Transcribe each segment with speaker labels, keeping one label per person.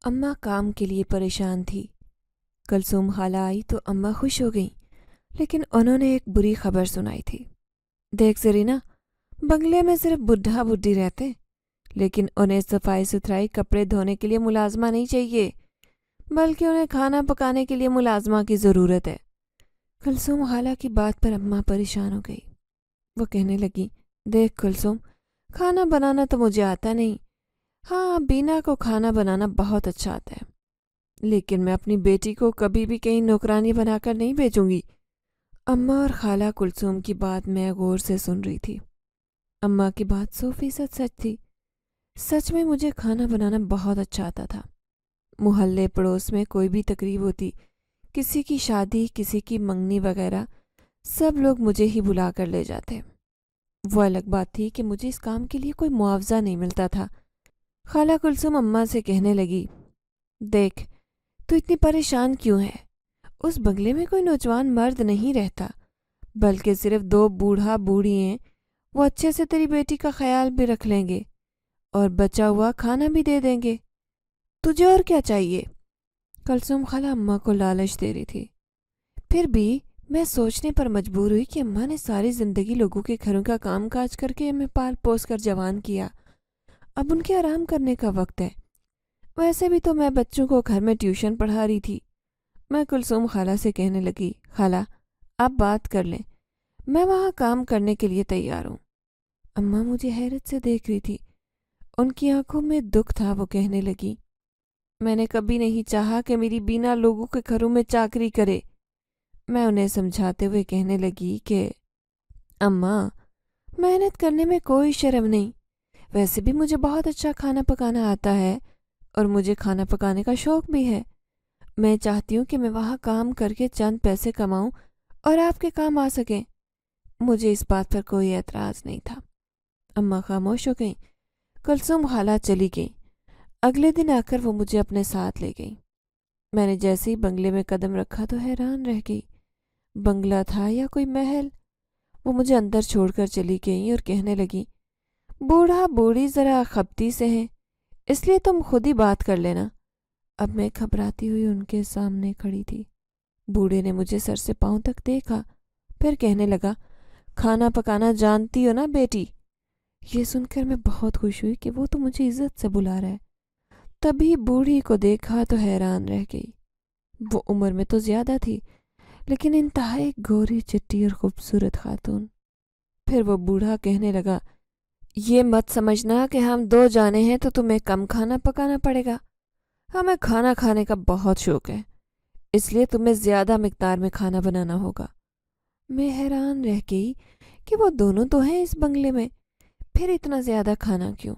Speaker 1: اماں کام کے لیے پریشان تھی۔ کلثوم خالہ آئی تو اماں خوش ہو گئیں، لیکن انہوں نے ایک بری خبر سنائی تھی۔ دیکھ زرینہ، بنگلے میں صرف بڈھا بڈھی رہتے، لیکن انہیں صفائی ستھرائی کپڑے دھونے کے لیے ملازمہ نہیں چاہیے، بلکہ انہیں کھانا پکانے کے لیے ملازمہ کی ضرورت ہے۔ کلثوم خالہ کی بات پر اماں پریشان ہو گئی۔ وہ کہنے لگی، دیکھ کلثوم، کھانا بنانا تو مجھے آتا نہیں، ہاں بینا کو کھانا بنانا بہت اچھا آتا ہے، لیکن میں اپنی بیٹی کو کبھی بھی کہیں نوکرانی بنا کر نہیں بھیجوں گی۔ اماں اور خالہ کلثوم کی بات میں غور سے سن رہی تھی۔ اماں کی بات 100% سچ تھی۔ سچ میں مجھے کھانا بنانا بہت اچھا آتا تھا۔ محلے پڑوس میں کوئی بھی تقریب ہوتی، کسی کی شادی، کسی کی منگنی وغیرہ، سب لوگ مجھے ہی بلا کر لے جاتے۔ وہ الگ بات تھی کہ مجھے اس کام کے لیے کوئی معاوضہ نہیں ملتا تھا۔ خالہ کلثوم اماں سے کہنے لگی، دیکھ تو اتنی پریشان کیوں ہے؟ اس بنگلے میں کوئی نوجوان مرد نہیں رہتا، بلکہ صرف 2 بوڑھا بوڑھی ہیں۔ وہ اچھے سے تیری بیٹی کا خیال بھی رکھ لیں گے اور بچا ہوا کھانا بھی دے دیں گے۔ تجھے اور کیا چاہیے؟ کلثوم خالہ اماں کو لالچ دے رہی تھی۔ پھر بھی میں سوچنے پر مجبور ہوئی کہ اماں نے ساری زندگی لوگوں کے گھروں کا کام کاج کر کے ہمیں پال پوس کر جوان کیا، اب ان کے آرام کرنے کا وقت ہے۔ ویسے بھی تو میں بچوں کو گھر میں ٹیوشن پڑھا رہی تھی۔ میں کلثوم خالہ سے کہنے لگی، خالہ آپ بات کر لیں، میں وہاں کام کرنے کے لیے تیار ہوں۔ اماں مجھے حیرت سے دیکھ رہی تھی، ان کی آنکھوں میں دکھ تھا۔ وہ کہنے لگی، میں نے کبھی نہیں چاہا کہ میری بینا لوگوں کے گھروں میں چاکری کرے۔ میں انہیں سمجھاتے ہوئے کہنے لگی کہ اماں محنت کرنے میں کوئی شرم نہیں، ویسے بھی مجھے بہت اچھا کھانا پکانا آتا ہے اور مجھے کھانا پکانے کا شوق بھی ہے۔ میں چاہتی ہوں کہ میں وہاں کام کر کے چند پیسے کماؤں اور آپ کے کام آ سکیں۔ مجھے اس بات پر کوئی اعتراض نہیں تھا۔ اماں خاموش ہو گئیں۔ کلثوم خالہ چلی گئیں۔ اگلے دن آ کر وہ مجھے اپنے ساتھ لے گئیں۔ میں نے جیسے ہی بنگلے میں قدم رکھا تو حیران رہ گئی۔ بنگلہ تھا یا کوئی محل؟ وہ مجھے اندر چھوڑ کر چلی گئیں اور کہنے لگیں، بوڑھا بوڑھی ذرا خپتی سے ہیں، اس لیے تم خود ہی بات کر لینا۔ اب میں گھبراتی ہوئی ان کے سامنے کھڑی تھی۔ بوڑھے نے مجھے سر سے پاؤں تک دیکھا، پھر کہنے لگا، کھانا پکانا جانتی ہو نا بیٹی؟ یہ سن کر میں بہت خوش ہوئی کہ وہ تو مجھے عزت سے بلا رہا ہے۔ تبھی بوڑھی کو دیکھا تو حیران رہ گئی۔ وہ عمر میں تو زیادہ تھی، لیکن انتہائی گوری چٹی اور خوبصورت خاتون۔ پھر وہ بوڑھا کہنے لگا، یہ مت سمجھنا کہ ہم 2 جانے ہیں تو تمہیں کم کھانا پکانا پڑے گا۔ ہمیں کھانا کھانے کا بہت شوق ہے، اس لیے تمہیں زیادہ مقدار میں کھانا بنانا ہوگا۔ میں حیران رہ گئی کہ وہ دونوں تو ہیں اس بنگلے میں، پھر اتنا زیادہ کھانا کیوں؟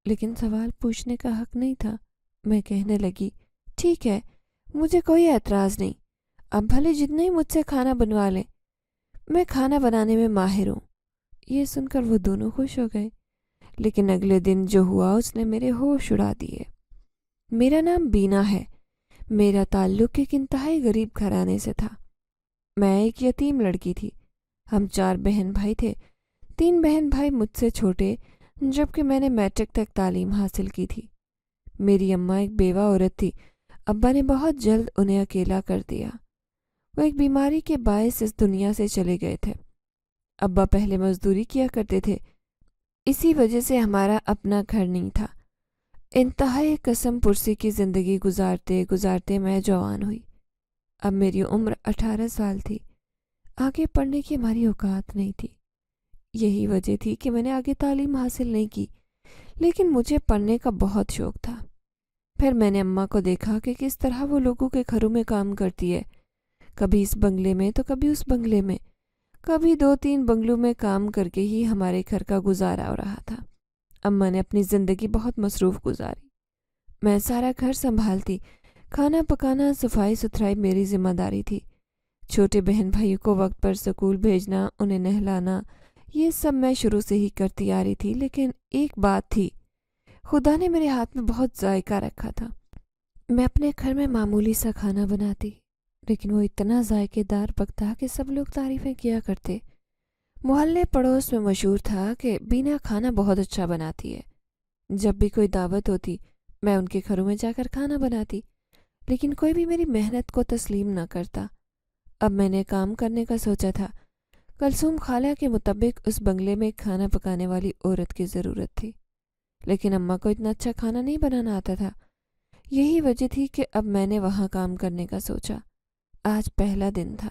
Speaker 1: لیکن سوال پوچھنے کا حق نہیں تھا۔ میں کہنے لگی، ٹھیک ہے، مجھے کوئی اعتراض نہیں، اب بھلے جتنا ہی مجھ سے کھانا بنوا لیں، میں کھانا بنانے میں ماہر ہوں۔ یہ سن کر وہ دونوں خوش ہو گئے، لیکن اگلے دن جو ہوا اس نے میرے ہوش اڑا دیے۔ میرا نام بینا ہے۔ میرا تعلق ایک انتہائی غریب گھرانے سے تھا۔ میں ایک یتیم لڑکی تھی۔ ہم 4 بہن بھائی تھے۔ 3 بہن بھائی مجھ سے چھوٹے، جبکہ میں نے میٹرک تک تعلیم حاصل کی تھی۔ میری اماں ایک بیوہ عورت تھی۔ ابا نے بہت جلد انہیں اکیلا کر دیا۔ وہ ایک بیماری کے باعث اس دنیا سے چلے گئے تھے۔ ابا پہلے مزدوری کیا کرتے تھے، اسی وجہ سے ہمارا اپنا گھر نہیں تھا۔ انتہائی قسم پرسی کی زندگی گزارتے گزارتے میں جوان ہوئی۔ اب میری عمر 18 سال تھی۔ آگے پڑھنے کی ہماری اوقات نہیں تھی۔ یہی وجہ تھی کہ میں نے آگے تعلیم حاصل نہیں کی، لیکن مجھے پڑھنے کا بہت شوق تھا۔ پھر میں نے اماں کو دیکھا کہ کس طرح وہ لوگوں کے گھروں میں کام کرتی ہے، کبھی اس بنگلے میں تو کبھی اس بنگلے میں، کبھی 2-3 بنگلوں میں کام کر کے ہی ہمارے گھر کا گزارا ہو رہا تھا۔ اماں نے اپنی زندگی بہت مصروف گزاری۔ میں سارا گھر سنبھالتی، کھانا پکانا، صفائی ستھرائی میری ذمہ داری تھی۔ چھوٹے بہن بھائیوں کو وقت پر اسکول بھیجنا، انہیں نہلانا، یہ سب میں شروع سے ہی کرتی آ رہی تھی۔ لیکن ایک بات تھی، خدا نے میرے ہاتھ میں بہت ذائقہ رکھا تھا۔ میں اپنے گھر میں معمولی سا کھانا بناتی، لیکن وہ اتنا ذائقے دار پکتا کہ سب لوگ تعریفیں کیا کرتے۔ محلے پڑوس میں مشہور تھا کہ بینا کھانا بہت اچھا بناتی ہے۔ جب بھی کوئی دعوت ہوتی، میں ان کے گھروں میں جا کر کھانا بناتی، لیکن کوئی بھی میری محنت کو تسلیم نہ کرتا۔ اب میں نے کام کرنے کا سوچا تھا۔ کلثوم خالہ کے مطابق اس بنگلے میں کھانا پکانے والی عورت کی ضرورت تھی، لیکن اماں کو اتنا اچھا کھانا نہیں بنانا آتا تھا۔ یہی وجہ تھی کہ اب میں نے وہاں کام کرنے کا سوچا۔ آج پہلا دن تھا۔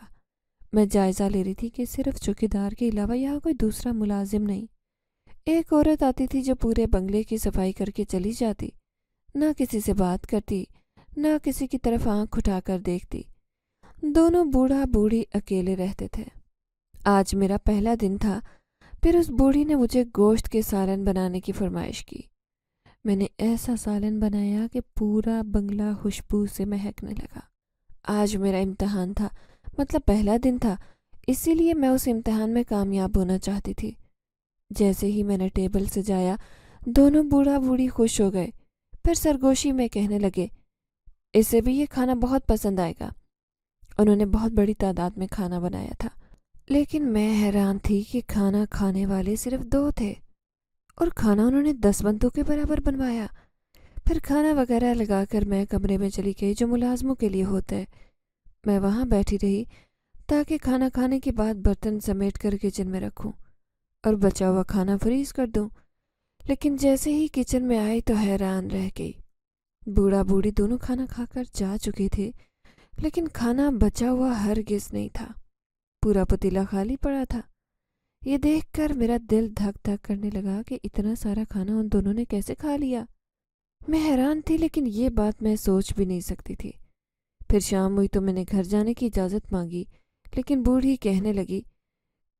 Speaker 1: میں جائزہ لے رہی تھی کہ صرف چوکیدار کے علاوہ یہاں کوئی دوسرا ملازم نہیں۔ ایک عورت آتی تھی جو پورے بنگلے کی صفائی کر کے چلی جاتی، نہ کسی سے بات کرتی، نہ کسی کی طرف آنکھ اٹھا کر دیکھتی۔ دونوں بوڑھا بوڑھی اکیلے رہتے تھے۔ آج میرا پہلا دن تھا۔ پھر اس بوڑھی نے مجھے گوشت کے سالن بنانے کی فرمائش کی۔ میں نے ایسا سالن بنایا کہ پورا بنگلہ خوشبو سے مہکنے لگا۔ آج میرا امتحان تھا، مطلب پہلا دن تھا، اسی لیے میں اس امتحان میں کامیاب ہونا چاہتی تھی۔ جیسے ہی میں نے ٹیبل سجایا، دونوں بوڑھا بوڑھی خوش ہو گئے۔ پھر سرگوشی میں کہنے لگے، اسے بھی یہ کھانا بہت پسند آئے گا۔ انہوں نے بہت بڑی تعداد میں کھانا بنایا تھا، لیکن میں حیران تھی کہ کھانا کھانے والے صرف 2 تھے، اور کھانا انہوں نے 10 بندوں کے برابر بنوایا۔ پھر کھانا وغیرہ لگا کر میں کمرے میں چلی گئی جو ملازموں کے لیے ہوتا ہے۔ میں وہاں بیٹھی رہی تاکہ کھانا کھانے کے بعد برتن سمیٹ کر کچن میں رکھوں اور بچا ہوا کھانا فریز کر دوں۔ لیکن جیسے ہی کچن میں آئی تو حیران رہ گئی۔ بوڑھا بوڑھی دونوں کھانا کھا کر جا چکے تھے، لیکن کھانا بچا ہوا ہرگز نہیں تھا۔ پورا پتیلا خالی پڑا تھا۔ یہ دیکھ کر میرا دل دھک دھک کرنے لگا کہ اتنا سارا کھانا ان دونوں نے کیسے کھا لیا۔ میں حیران تھی، لیکن یہ بات میں سوچ بھی نہیں سکتی تھی۔ پھر شام ہوئی تو میں نے گھر جانے کی اجازت مانگی، لیکن بوڑھی کہنے لگی،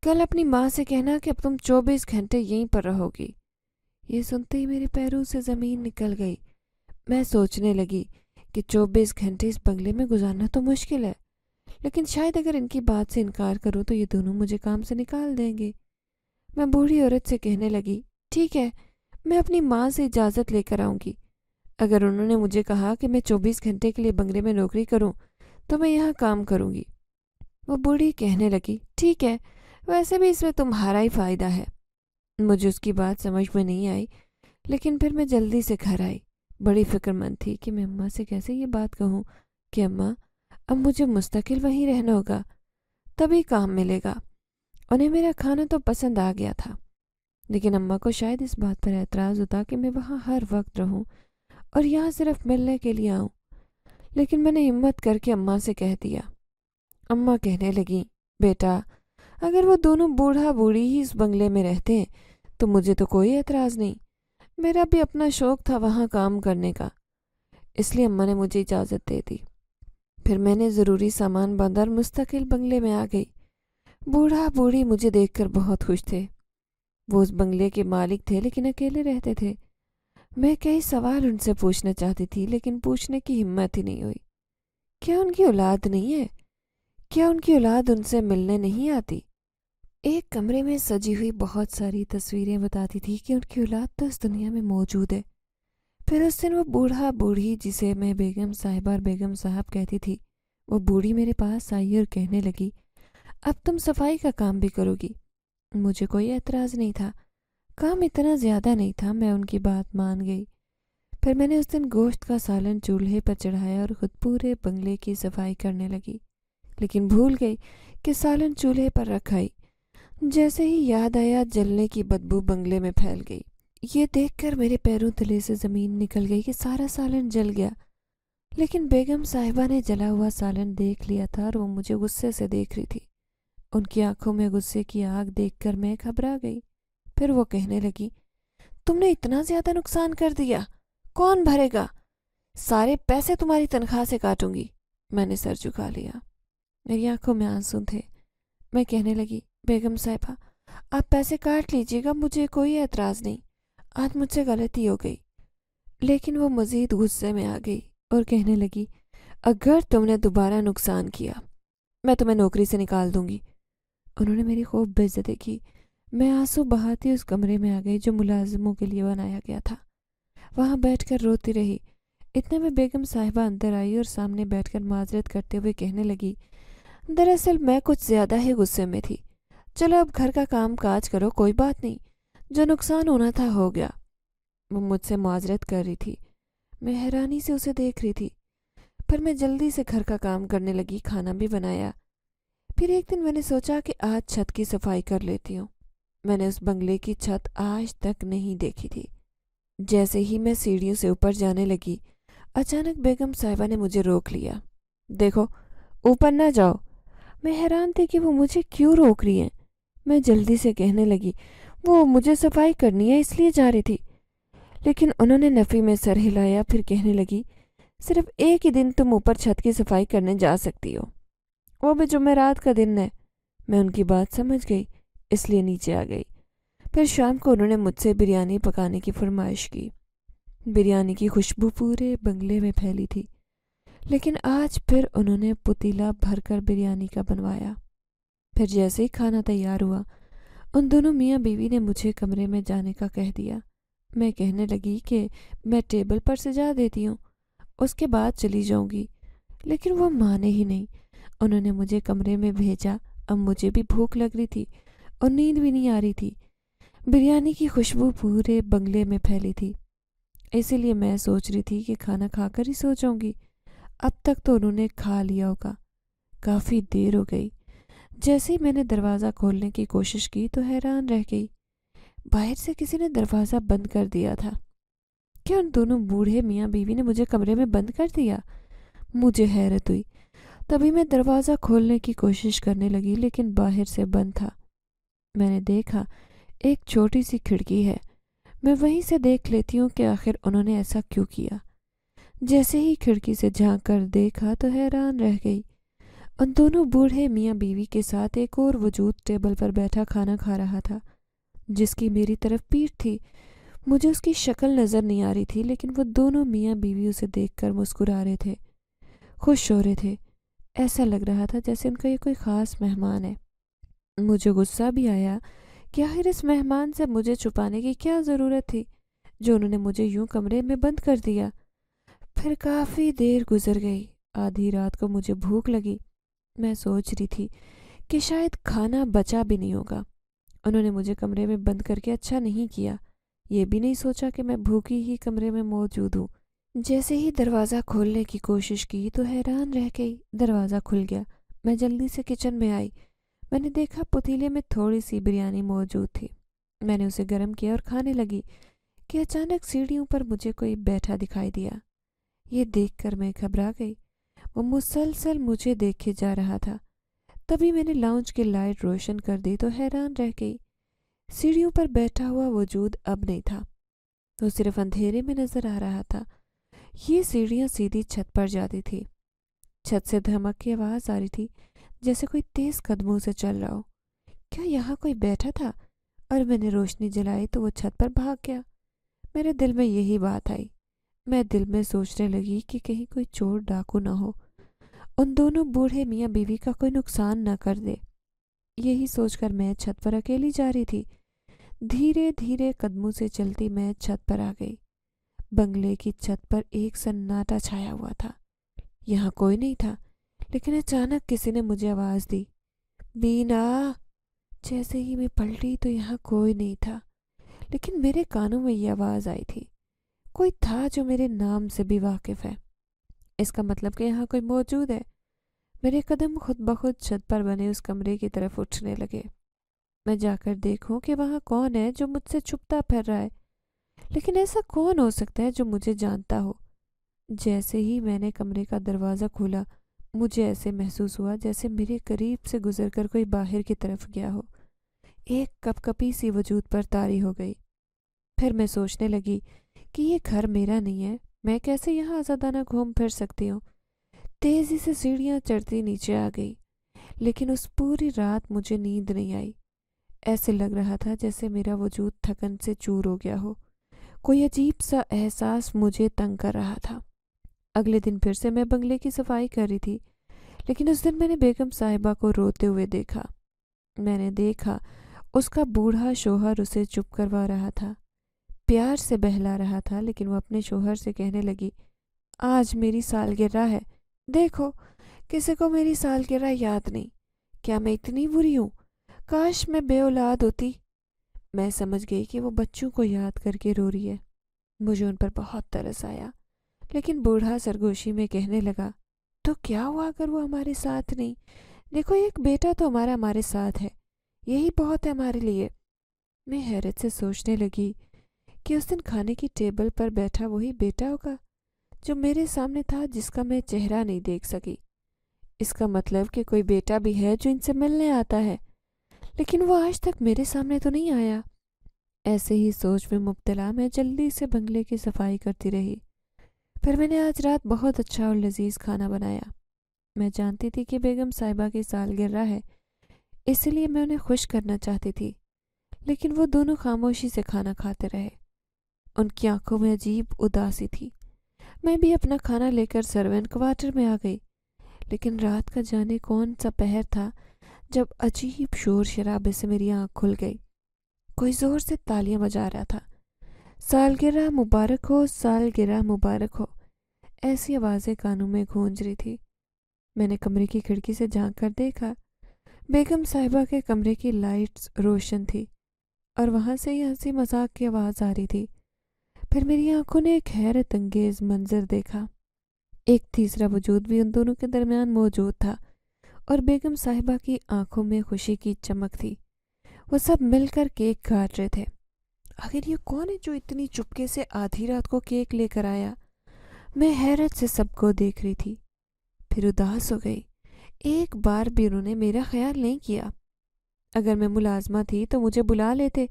Speaker 1: کل اپنی ماں سے کہنا کہ اب تم 24 گھنٹے یہیں پر رہو گی۔ یہ سنتے ہی میرے پیروں سے زمین نکل گئی۔ میں سوچنے لگی کہ 24 گھنٹے اس بنگلے میں گزارنا تو مشکل ہے، لیکن شاید اگر ان کی بات سے انکار کروں تو یہ دونوں مجھے کام سے نکال دیں گے۔ میں بوڑھی عورت سے کہنے لگی، ٹھیک ہے، میں اپنی ماں سے اجازت لے کر آؤں گی۔ اگر انہوں نے مجھے کہا کہ میں 24 گھنٹے کے لیے بنگلے میں نوکری کروں تو میں یہاں کام کروں گی۔ وہ بوڑھی کہنے لگی، ٹھیک ہے، ویسے بھی اس میں تمہارا ہی فائدہ ہے۔ مجھے اس کی بات سمجھ میں نہیں آئی، لیکن پھر میں جلدی سے گھر آئی۔ بڑی فکر مند تھی کہ میں اماں سے کیسے یہ بات کہوں کہ اماں، اب مجھے مستقل وہیں رہنا ہوگا، تبھی کام ملے گا۔ انہیں میرا کھانا تو پسند آ گیا تھا، لیکن اماں کو شاید اس بات پر اعتراض ہوتا کہ میں وہاں ہر وقت رہوں اور یہاں صرف ملنے کے لیے آؤں۔ لیکن میں نے ہمت کر کے اماں سے کہہ دیا۔ اماں کہنے لگیں، بیٹا، اگر وہ دونوں بوڑھا بوڑھی ہی اس بنگلے میں رہتے ہیں تو مجھے تو کوئی اعتراض نہیں۔ میرا بھی اپنا شوق تھا وہاں کام کرنے کا، اس لیے اماں نے مجھے اجازت دے دی۔ پھر میں نے ضروری سامان باندھا اور مستقل بنگلے میں آ گئی۔ بوڑھا بوڑھی مجھے دیکھ کر بہت خوش تھے۔ وہ اس بنگلے کے مالک تھے، لیکن اکیلے رہتے تھے۔ میں کئی سوال ان سے پوچھنا چاہتی تھی، لیکن پوچھنے کی ہمت ہی نہیں ہوئی۔ کیا ان کی اولاد نہیں ہے؟ کیا ان کی اولاد ان سے ملنے نہیں آتی؟ ایک کمرے میں سجی ہوئی بہت ساری تصویریں بتاتی تھی کہ ان کی اولاد تو اس دنیا میں موجود ہے۔ پھر اس دن وہ بوڑھا بوڑھی، جسے میں بیگم صاحبہ اور بیگم صاحب کہتی تھی، وہ بوڑھی میرے پاس آئی اور کہنے لگی، اب تم صفائی کا کام بھی کرو گی۔ مجھے کوئی اعتراض نہیں تھا، کام اتنا زیادہ نہیں تھا، میں ان کی بات مان گئی۔ پھر میں نے اس دن گوشت کا سالن چولہے پر چڑھایا اور خود پورے بنگلے کی صفائی کرنے لگی، لیکن بھول گئی کہ سالن چولہے پر رکھائی۔ جیسے ہی یاد آیا، جلنے کی بدبو بنگلے میں پھیل گئی۔ یہ دیکھ کر میرے پیروں تلے سے زمین نکل گئی کہ سارا سالن جل گیا، لیکن بیگم صاحبہ نے جلا ہوا سالن دیکھ لیا تھا اور وہ مجھے غصے سے دیکھ رہی تھی۔ ان کی آنکھوں میں غصے کی آگ دیکھ کر میں گھبرا گئی۔ پھر وہ کہنے لگی، تم نے اتنا زیادہ نقصان کر دیا، کون بھرے گا؟ سارے پیسے تمہاری تنخواہ سے کاٹوں گی۔ میں نے سر جھکا لیا، میری آنکھوں میں آنسو تھے۔ میں کہنے لگی، بیگم صاحبہ، آپ پیسے کاٹ لیجیے گا، مجھے کوئی اعتراض نہیں، آج مجھ سے غلطی ہو گئی۔ لیکن وہ مزید غصے میں آ گئی اور کہنے لگی، اگر تم نے دوبارہ نقصان کیا میں تمہیں نوکری سے نکال دوں گی۔ انہوں نے میری خوب بے عزتی کی۔ میں آنسو بہاتی اس کمرے میں آ گئی جو ملازموں کے لیے بنایا گیا تھا۔ وہاں بیٹھ کر روتی رہی۔ اتنے میں بیگم صاحبہ اندر آئی اور سامنے بیٹھ کر معذرت کرتے ہوئے کہنے لگی، دراصل میں کچھ زیادہ ہی غصے میں تھی، چلو اب گھر کا کام کاج کرو، کوئی بات نہیں، جو نقصان ہونا تھا ہو گیا۔ وہ مجھ سے معذرت کر رہی تھی۔ میں حیرانی سے اسے دیکھ رہی تھی، پر میں جلدی سے گھر کا کام کرنے لگی، کھانا بھی بنایا۔ پھر ایک دن میں نے سوچا کہ آج چھت کی صفائی کر لیتی ہوں۔ میں نے اس بنگلے کی چھت آج تک نہیں دیکھی تھی۔ جیسے ہی میں سیڑھیوں سے اوپر جانے لگی، اچانک بیگم صاحبہ نے مجھے روک لیا۔ دیکھو، اوپر نہ جاؤ۔ میں حیران تھی کہ وہ مجھے کیوں روک رہی ہیں۔ میں جلدی سے کہنے لگی، وہ مجھے صفائی کرنی ہے اس لیے جا رہی تھی۔ لیکن انہوں نے نفی میں سر ہلایا، پھر کہنے لگی، صرف ایک ہی دن تم اوپر چھت کی صفائی کرنے جا سکتی ہو، وہ بھی جمعرات کا دن ہے۔ میں ان کی بات سمجھ گئی، اس لیے نیچے آ گئی۔ پھر شام کو انہوں نے مجھ سے بریانی پکانے کی فرمائش کی۔ بریانی کی خوشبو پورے بنگلے میں پھیلی تھی، لیکن آج پھر انہوں نے پتیلا بھر کر بریانی کا بنوایا۔ پھر جیسے ہی کھانا تیار ہوا، ان دونوں میاں بیوی نے مجھے کمرے میں جانے کا کہہ دیا۔ میں کہنے لگی کہ میں ٹیبل پر سجا دیتی ہوں، اس کے بعد چلی جاؤں گی، لیکن وہ مانے ہی نہیں۔ انہوں نے مجھے کمرے میں بھیجا۔ اب مجھے بھی بھوک لگ رہی تھی اور نیند بھی نہیں آ رہی تھی۔ بریانی کی خوشبو پورے بنگلے میں پھیلی تھی، اسی لیے میں سوچ رہی تھی کہ کھانا کھا کر ہی سو جاؤں گی۔ اب تک تو انہوں نے کھا لیا ہوگا۔ کافی دیر ہو گئی۔ جیسے ہی میں نے دروازہ کھولنے کی کوشش کی تو حیران رہ گئی۔ باہر سے کسی نے دروازہ بند کر دیا تھا۔ کیا ان دونوں بوڑھے میاں بیوی نے مجھے کمرے میں بند کر دیا؟ مجھے حیرت ہوئی۔ تبھی میں دروازہ کھولنے کی کوشش کرنے لگی، لیکن باہر سے بند تھا۔ میں نے دیکھا ایک چھوٹی سی کھڑکی ہے، میں وہیں سے دیکھ لیتی ہوں کہ آخر انہوں نے ایسا کیوں کیا۔ جیسے ہی کھڑکی سے جھانک کر دیکھا تو حیران رہ گئی۔ ان دونوں بوڑھے میاں بیوی کے ساتھ ایک اور وجود ٹیبل پر بیٹھا کھانا کھا رہا تھا، جس کی میری طرف پیٹھ تھی۔ مجھے اس کی شکل نظر نہیں آ رہی تھی، لیکن وہ دونوں میاں بیوی اسے دیکھ کر مسکرا رہے تھے، خوش ہو رہے تھے۔ ایسا لگ رہا تھا جیسے ان کا یہ کوئی خاص مہمان ہے۔ مجھے غصہ بھی آیا کہ آخر اس مہمان سے مجھے چھپانے کی کیا ضرورت تھی، جو انہوں نے مجھے یوں کمرے میں بند کر دیا۔ پھر کافی دیر گزر گئی۔ آدھی رات کو مجھے بھوک لگی۔ میں سوچ رہی تھی کہ شاید کھانا بچا بھی نہیں ہوگا۔ انہوں نے مجھے کمرے میں بند کر کے اچھا نہیں کیا۔ یہ بھی نہیں سوچا کہ میں بھوکی ہی کمرے میں موجود ہوں۔ جیسے ہی دروازہ کھولنے کی کوشش کی تو حیران رہ گئی۔ دروازہ کھل گیا۔ میں جلدی سے کچن میں آئی۔ میں نے دیکھا پتیلے میں تھوڑی سی بریانی موجود تھی۔ میں نے اسے گرم کیا اور کھانے لگی کہ اچانک سیڑھیوں پر مجھے کوئی بیٹھا دکھائی دیا۔ یہ دیکھ کر میں گھبرا گئی۔ وہ مسلسل مجھے دیکھے جا رہا تھا۔ تبھی میں نے لاؤنج کی لائٹ روشن کر دی تو حیران رہ گئی۔ سیڑھیوں پر بیٹھا ہوا وجود اب نہیں تھا، وہ صرف اندھیرے میں نظر آ رہا تھا۔ یہ سیڑھیاں سیدھی چھت پر جاتی تھی۔ چھت سے دھمک کی آواز آ رہی تھی، جیسے کوئی تیز قدموں سے چل رہا ہو۔ کیا یہاں کوئی بیٹھا تھا؟ اور میں نے روشنی جلائی تو وہ چھت پر بھاگ گیا۔ میرے دل میں یہی بات آئی۔ میں دل میں سوچنے لگی کہ کہیں کوئی چور ڈاکو نہ ہو، ان دونوں بوڑھے میاں بیوی کا کوئی نقصان نہ کر دے۔ یہی سوچ کر میں چھت پر اکیلی جا رہی تھی۔ دھیرے دھیرے قدموں سے چلتی میں چھت پر آ گئی۔ بنگلے کی چھت پر ایک سناٹا چھایا ہوا تھا۔ یہاں کوئی نہیں تھا، لیکن اچانک کسی نے مجھے آواز دی، بینا۔ جیسے ہی میں پلٹی تو یہاں کوئی نہیں تھا، لیکن میرے کانوں میں یہ آواز آئی تھی۔ کوئی تھا جو میرے نام سے بھی واقف ہے۔ اس کا مطلب کہ یہاں کوئی موجود ہے۔ میرے قدم خود بخود چھت پر بنے اس کمرے کی طرف اٹھنے لگے۔ میں جا کر دیکھوں کہ وہاں کون ہے جو مجھ سے چھپتا پھر رہا ہے، لیکن ایسا کون ہو سکتا ہے جو مجھے جانتا ہو؟ جیسے ہی میں نے کمرے کا دروازہ کھولا، مجھے ایسے محسوس ہوا جیسے میرے قریب سے گزر کر کوئی باہر کی طرف گیا ہو۔ ایک کپ کپی سی وجود پر طاری ہو گئی۔ پھر میں سوچنے لگی کہ یہ گھر میرا نہیں ہے، میں کیسے یہاں آزادانہ گھوم پھر سکتی ہوں۔ تیزی سے سیڑھیاں چڑھتی نیچے آ گئی، لیکن اس پوری رات مجھے نیند نہیں آئی۔ ایسے لگ رہا تھا جیسے میرا وجود تھکن سے چور ہو گیا ہو۔ کوئی عجیب سا احساس مجھے تنگ کر رہا تھا۔ اگلے دن پھر سے میں بنگلے کی صفائی کر رہی تھی، لیکن اس دن میں نے بیگم صاحبہ کو روتے ہوئے دیکھا۔ میں نے دیکھا اس کا بوڑھا شوہر اسے چپ کروا رہا تھا، پیار سے بہلا رہا تھا، لیکن وہ اپنے شوہر سے کہنے لگی، آج میری سالگرہ ہے، دیکھو کسی کو میری سالگرہ یاد نہیں۔ کیا میں اتنی بری ہوں؟ کاش میں بے اولاد ہوتی۔ میں سمجھ گئی کہ وہ بچوں کو یاد کر کے رو رہی ہے۔ مجھے ان پر بہت ترس آیا۔ لیکن بوڑھا سرگوشی میں کہنے لگا، تو کیا ہوا اگر وہ ہمارے ساتھ نہیں؟ دیکھو ایک بیٹا تو ہمارے ساتھ ہے، یہی بہت ہے ہمارے لیے۔ میں حیرت سے سوچنے لگی کہ اس دن کھانے کی ٹیبل پر بیٹھا وہی بیٹا ہوگا جو میرے سامنے تھا، جس کا میں چہرہ نہیں دیکھ سکی۔ اس کا مطلب کہ کوئی بیٹا بھی ہے جو ان سے ملنے آتا ہے، لیکن وہ آج تک میرے سامنے تو نہیں آیا۔ ایسے ہی سوچ میں مبتلا میں جلدی سے بنگلے کی صفائی کرتی رہی۔ پھر میں نے آج رات بہت اچھا اور لذیذ کھانا بنایا۔ میں جانتی تھی کہ بیگم صاحبہ کی سالگرہ ہے، اس لیے میں انہیں خوش کرنا چاہتی تھی، لیکن وہ دونوں خاموشی سے کھانا کھاتے رہے۔ ان کی آنکھوں میں عجیب اداسی تھی۔ میں بھی اپنا کھانا لے کر سرونٹ کوارٹر میں آ گئی، لیکن رات کا جانے کون سا پہر تھا جب عجیب شور شرابے سے میری آنکھ کھل گئی۔ کوئی زور سے تالیاں بجا رہا تھا، سالگرہ مبارک ہو، سالگرہ مبارک ہو، ایسی آوازیں کانوں میں گونج رہی تھی۔ میں نے کمرے کی کھڑکی سے جھانک کر دیکھا، بیگم صاحبہ کے کمرے کی لائٹس روشن تھی اور وہاں سے یہ ہنسی مذاق کی آواز آ رہی تھی۔ پھر میری آنکھوں نے ایک حیرت انگیز منظر دیکھا۔ ایک تیسرا وجود بھی ان دونوں کے درمیان موجود تھا اور بیگم صاحبہ کی آنکھوں میں خوشی کی چمک تھی۔ وہ سب مل کر کیک کاٹ رہے تھے۔ آخر یہ کون ہے جو اتنی چپکے سے آدھی رات کو کیک لے کر آیا؟ میں حیرت سے سب کو دیکھ رہی تھی، پھر اداس ہو گئی۔ ایک بار بھی انہوں نے میرا خیال نہیں کیا۔ اگر میں ملازمہ تھی تو مجھے بلا لیتے،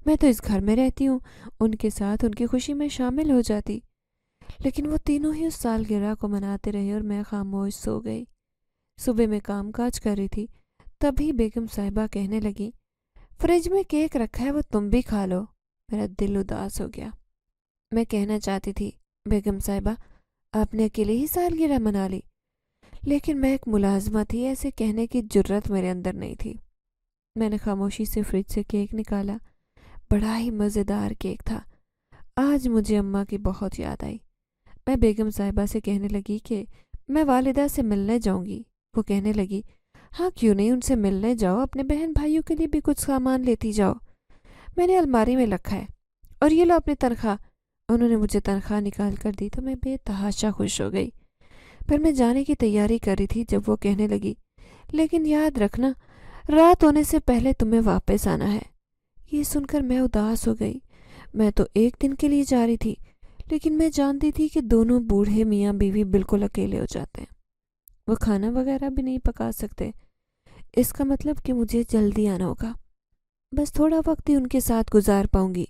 Speaker 1: میں تو اس گھر میں رہتی ہوں، ان کے ساتھ ان کی خوشی میں شامل ہو جاتی۔ لیکن وہ تینوں ہی اس سالگرہ کو مناتے رہے اور میں خاموش سو گئی۔ صبح میں کام کاج کر رہی تھی، تبھی بیگم صاحبہ کہنے لگی، فریج میں کیک رکھا ہے، وہ تم بھی کھا لو۔ میرا دل اداس ہو گیا۔ میں کہنا چاہتی تھی، بیگم صاحبہ آپ نے اکیلے ہی سالگرہ منا لی، لیکن میں ایک ملازمہ تھی، ایسے کہنے کی جرت میرے اندر نہیں تھی۔ میں نے خاموشی سے فریج سے کیک نکالا۔ بڑا ہی مزیدار کیک تھا۔ آج مجھے اماں کی بہت یاد آئی۔ میں بیگم صاحبہ سے کہنے لگی کہ میں والدہ سے ملنے جاؤں گی۔ وہ کہنے لگی، ہاں کیوں نہیں، ان سے ملنے جاؤ، اپنے بہن بھائیوں کے لیے بھی کچھ سامان لیتی جاؤ، میں نے الماری میں رکھا ہے، اور یہ لو اپنی تنخواہ۔ انہوں نے مجھے تنخواہ نکال کر دی تو میں بے تحاشا خوش ہو گئی۔ پھر میں جانے کی تیاری کر رہی تھی جب وہ کہنے لگی، لیکن یاد رکھنا رات ہونے سے پہلے تمہیں واپس آنا ہے۔ یہ سن کر میں اداس ہو گئی۔ میں تو ایک دن کے لیے جا رہی تھی، لیکن میں جانتی تھی کہ دونوں بوڑھے میاں بیوی بالکل اکیلے ہو جاتے ہیں، وہ کھانا وغیرہ بھی نہیں پکا سکتے۔ اس کا مطلب کہ مجھے جلدی آنا ہوگا، بس تھوڑا وقت ہی ان کے ساتھ گزار پاؤں گی۔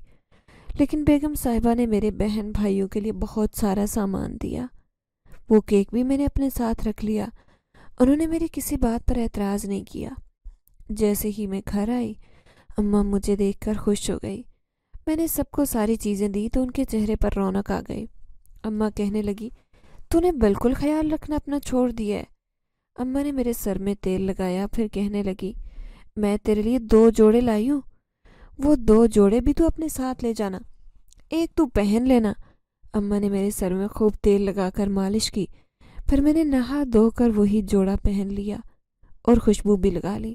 Speaker 1: لیکن بیگم صاحبہ نے میرے بہن بھائیوں کے لیے بہت سارا سامان دیا۔ وہ کیک بھی میں نے اپنے ساتھ رکھ لیا۔ انہوں نے میری کسی بات پر اعتراض نہیں کیا۔ جیسے ہی میں گھر آئی، اماں مجھے دیکھ کر خوش ہو گئی۔ میں نے سب کو ساری چیزیں دی تو ان کے چہرے پر رونق آ گئی۔ اماں کہنے لگی، تو نے بالکل خیال رکھنا اپنا چھوڑ دیا ہے۔ اماں نے میرے سر میں تیل لگایا، پھر کہنے لگی، میں تیرے لیے 2 جوڑے لائی ہوں، وہ 2 جوڑے بھی تو اپنے ساتھ لے جانا، ایک تو پہن لینا۔ اماں نے میرے سر میں خوب تیل لگا کر مالش کی، پھر میں نے نہا دھو کر وہی جوڑا پہن لیا اور خوشبو بھی لگا لی۔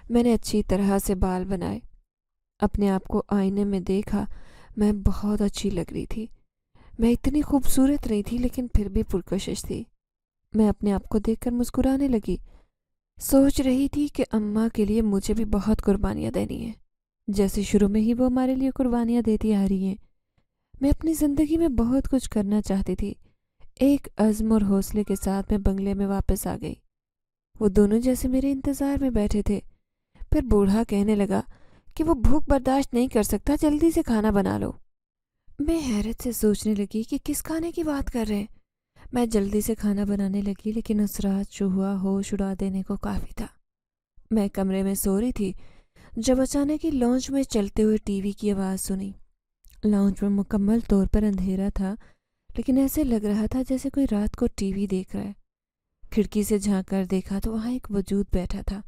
Speaker 1: میں نے اچھی طرح سے بال بنائے، اپنے آپ کو آئینے میں دیکھا، میں بہت اچھی لگ رہی تھی۔ میں اتنی خوبصورت نہیں تھی لیکن پھر بھی پرکشش تھی۔ میں اپنے آپ کو دیکھ کر مسکرانے لگی، سوچ رہی تھی کہ اماں کے لیے مجھے بھی بہت قربانیاں دینی ہیں، جیسے شروع میں ہی وہ ہمارے لیے قربانیاں دیتی آ رہی ہیں۔ میں اپنی زندگی میں بہت کچھ کرنا چاہتی تھی۔ ایک عزم اور حوصلے کے ساتھ میں بنگلے میں واپس آ گئی۔ وہ دونوں جیسے میرے انتظار میں بیٹھے تھے۔ پھر بوڑھا کہنے لگا کہ وہ بھوک برداشت نہیں کر سکتا، جلدی سے کھانا بنا لو۔ میں حیرت سے سوچنے لگی کہ کس کھانے کی بات کر رہے ہیں۔ میں جلدی سے کھانا بنانے لگی، لیکن اس رات جو ہوا ہوش اڑا دینے کو کافی تھا۔ میں کمرے میں سو رہی تھی جب اچانک ہی لانچ میں چلتے ہوئے ٹی وی کی آواز سنی۔ لانچ میں مکمل طور پر اندھیرا تھا، لیکن ایسے لگ رہا تھا جیسے کوئی رات کو ٹی وی دیکھ رہا ہے۔ کھڑکی سے جھانک کر دیکھا تو وہاں ایک وجود بیٹھا تھا۔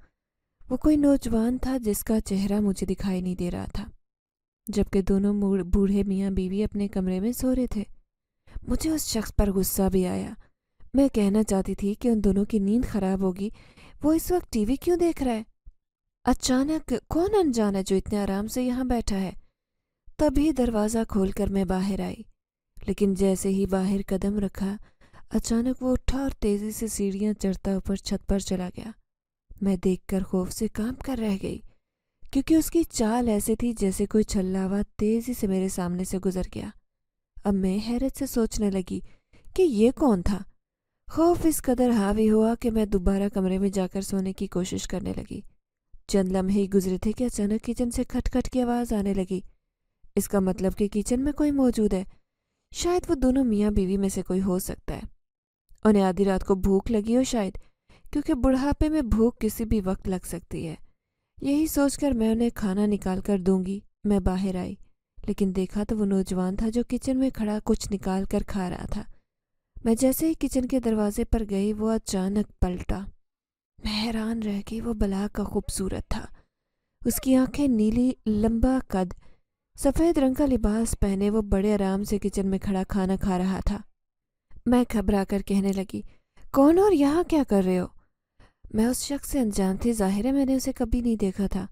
Speaker 1: وہ کوئی نوجوان تھا جس کا چہرہ مجھے دکھائی نہیں دے رہا تھا، جبکہ دونوں بوڑھے میاں بیوی اپنے کمرے میں سو رہے تھے۔ مجھے اس شخص پر غصہ بھی آیا۔ میں کہنا چاہتی تھی کہ ان دونوں کی نیند خراب ہوگی، وہ اس وقت ٹی وی کیوں دیکھ رہا ہے؟ اچانک کون انجان ہے جو اتنے آرام سے یہاں بیٹھا ہے؟ تبھی دروازہ کھول کر میں باہر آئی، لیکن جیسے ہی باہر قدم رکھا اچانک وہ اٹھا اور تیزی سے سیڑھیاں چڑھتا اوپر چھت پر چلا گیا۔ میں دیکھ کر خوف سے کانپ کر رہ گئی، کیونکہ اس کی چال ایسی تھی جیسے کوئی چھلاوا تیزی سے میرے سامنے سے گزر گیا۔ اب میں حیرت سے سوچنے لگی کہ یہ کون تھا۔ خوف اس قدر حاوی ہوا کہ میں دوبارہ کمرے میں جا کر سونے کی کوشش کرنے لگی۔ چند لمحے ہی گزرے تھے کہ اچانک کچن سے کھٹ کھٹ کی آواز آنے لگی۔ اس کا مطلب کہ کچن میں کوئی موجود ہے۔ شاید وہ دونوں میاں بیوی میں سے کوئی ہو سکتا ہے۔ انہیں آدھی رات کو بھوک لگی ہو شاید، کیونکہ بڑھاپے میں بھوک کسی بھی وقت لگ سکتی ہے۔ یہی سوچ کر میں انہیں کھانا نکال کر دوں گی میں باہر آئی، لیکن دیکھا تو وہ نوجوان تھا جو کچن میں کھڑا کچھ نکال کر کھا رہا تھا۔ میں جیسے ہی کچن کے دروازے پر گئی وہ اچانک پلٹا۔ میں حیران رہ گئی، وہ بلا کا خوبصورت تھا۔ اس کی آنکھیں نیلی، لمبا قد، سفید رنگ کا لباس پہنے وہ بڑے آرام سے کچن میں کھڑا کھانا کھا رہا تھا۔ میں گھبرا کر کہنے لگی، کون اور یہاں کیا کر رہے ہو؟ میں اس شخص سے انجان تھی، ظاہر ہے میں نے اسے کبھی نہیں دیکھا تھا۔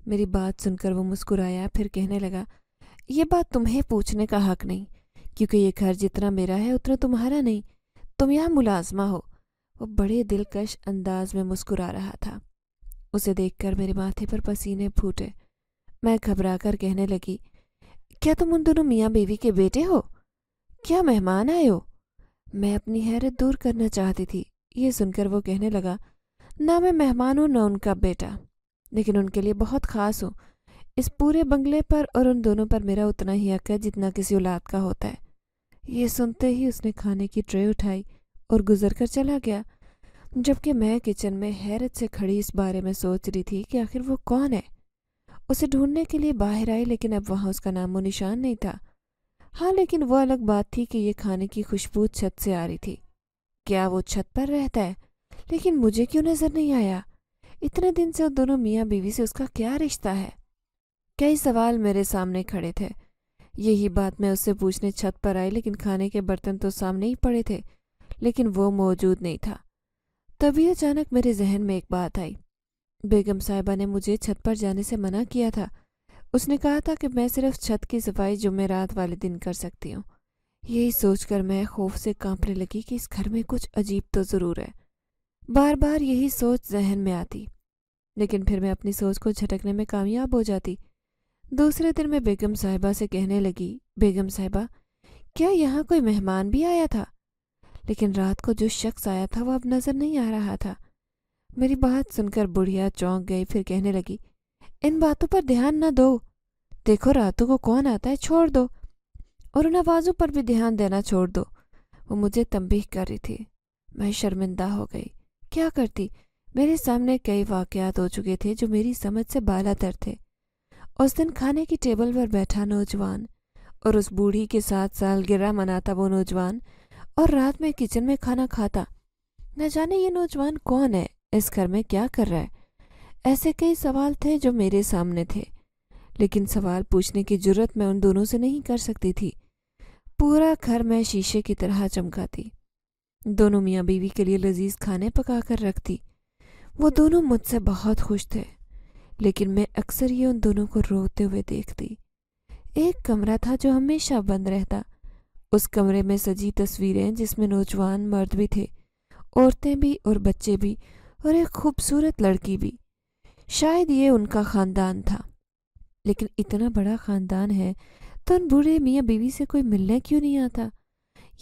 Speaker 1: میری بات سن کر وہ مسکرایا، پھر کہنے لگا، یہ بات تمہیں پوچھنے کا حق نہیں، کیونکہ یہ گھر جتنا میرا ہے اتنا تمہارا نہیں، تم یہاں ملازمہ ہو۔ وہ بڑے دلکش انداز میں مسکرا رہا تھا۔ اسے دیکھ کر میرے ماتھے پر پسینے پھوٹے۔ میں گھبرا کر کہنے لگی، کیا تم ان دونوں میاں بیوی کے بیٹے ہو؟ کیا مہمان آئے ہو؟ میں اپنی حیرت دور کرنا چاہتی تھی۔ یہ سن کر وہ کہنے لگا، نہ میں مہمان ہوں نہ ان کا بیٹا، لیکن ان کے لیے بہت خاص ہوں۔ اس پورے بنگلے پر اور ان دونوں پر میرا اتنا ہی حق ہے جتنا کسی اولاد کا ہوتا ہے۔ یہ سنتے ہی اس نے کھانے کی ٹرے اٹھائی اور گزر کر چلا گیا، جبکہ میں کچن میں حیرت سے کھڑی اس بارے میں سوچ رہی تھی کہ آخر وہ کون ہے۔ اسے ڈھونڈنے کے لیے باہر آئی، لیکن اب وہاں اس کا نام و نشان نہیں تھا۔ ہاں، لیکن وہ الگ بات تھی کہ یہ کھانے کی خوشبو چھت سے آ رہی تھی۔ کیا وہ چھت پر رہتا ہے؟ لیکن مجھے کیوں نظر نہیں آیا؟ اتنے دن سے دونوں میاں بیوی سے اس کا کیا رشتہ ہے؟ کئی سوال میرے سامنے کھڑے تھے۔ یہی بات میں اس سے پوچھنے چھت پر آئی، لیکن کھانے کے برتن تو سامنے ہی پڑے تھے، لیکن وہ موجود نہیں تھا۔ تبھی اچانک میرے ذہن میں ایک بات آئی۔ بیگم صاحبہ نے مجھے چھت پر جانے سے منع کیا تھا۔ اس نے کہا تھا کہ میں صرف چھت کی صفائی جمعرات والے دن کر سکتی ہوں۔ یہی سوچ کر میں خوف سے کانپنے لگی کہ اس گھر میں کچھ عجیب تو ضرور ہے۔ بار بار یہی سوچ ذہن میں آتی، لیکن پھر میں اپنی سوچ کو جھٹکنے میں کامیاب ہو جاتی۔ دوسرے دن میں بیگم صاحبہ سے کہنے لگی، بیگم صاحبہ، کیا یہاں کوئی مہمان بھی آیا تھا؟ لیکن رات کو جو شخص آیا تھا وہ اب نظر نہیں آ رہا تھا۔ میری بات سن کر بڑھیا چونک گئی، پھر کہنے لگی، ان باتوں پر دھیان نہ دو، دیکھو راتوں کو کون آتا ہے، چھوڑ دو، اور ان آوازوں پر بھی دھیان دینا چھوڑ دو۔ وہ مجھے تنبیہ کر رہی تھی۔ میں شرمندہ ہو گئی۔ کیا کرتی؟ میرے سامنے کئی واقعات ہو چکے تھے جو میری سمجھ سے بالا تر تھے۔ اس دن کھانے کی ٹیبل پر بیٹھا نوجوان اور اس بوڑھی کے ساتھ سالگرہ مناتا وہ نوجوان، اور رات میں کچن میں کھانا کھاتا۔ نہ جانے یہ نوجوان کون ہے، اس گھر میں کیا کر رہا ہے؟ ایسے کئی سوال تھے جو میرے سامنے تھے، لیکن سوال پوچھنے کی جرت میں ان دونوں سے نہیں کر سکتی تھی۔ پورا گھر میں شیشے کی طرح چمکا تھی۔ دونوں میاں بیوی کے لیے لذیذ کھانے پکا کر رکھتی۔ وہ دونوں مجھ سے بہت خوش تھے، لیکن میں اکثر ہی ان دونوں کو روتے ہوئے دیکھتی۔ ایک کمرہ تھا جو ہمیشہ بند رہتا۔ اس کمرے میں سجی تصویریں جس میں نوجوان مرد بھی تھے، عورتیں بھی اور بچے بھی، اور ایک خوبصورت لڑکی بھی۔ شاید یہ ان کا خاندان تھا، لیکن اتنا بڑا خاندان ہے تو ان بوڑھے میاں بیوی سے کوئی ملنے کیوں نہیں آتا؟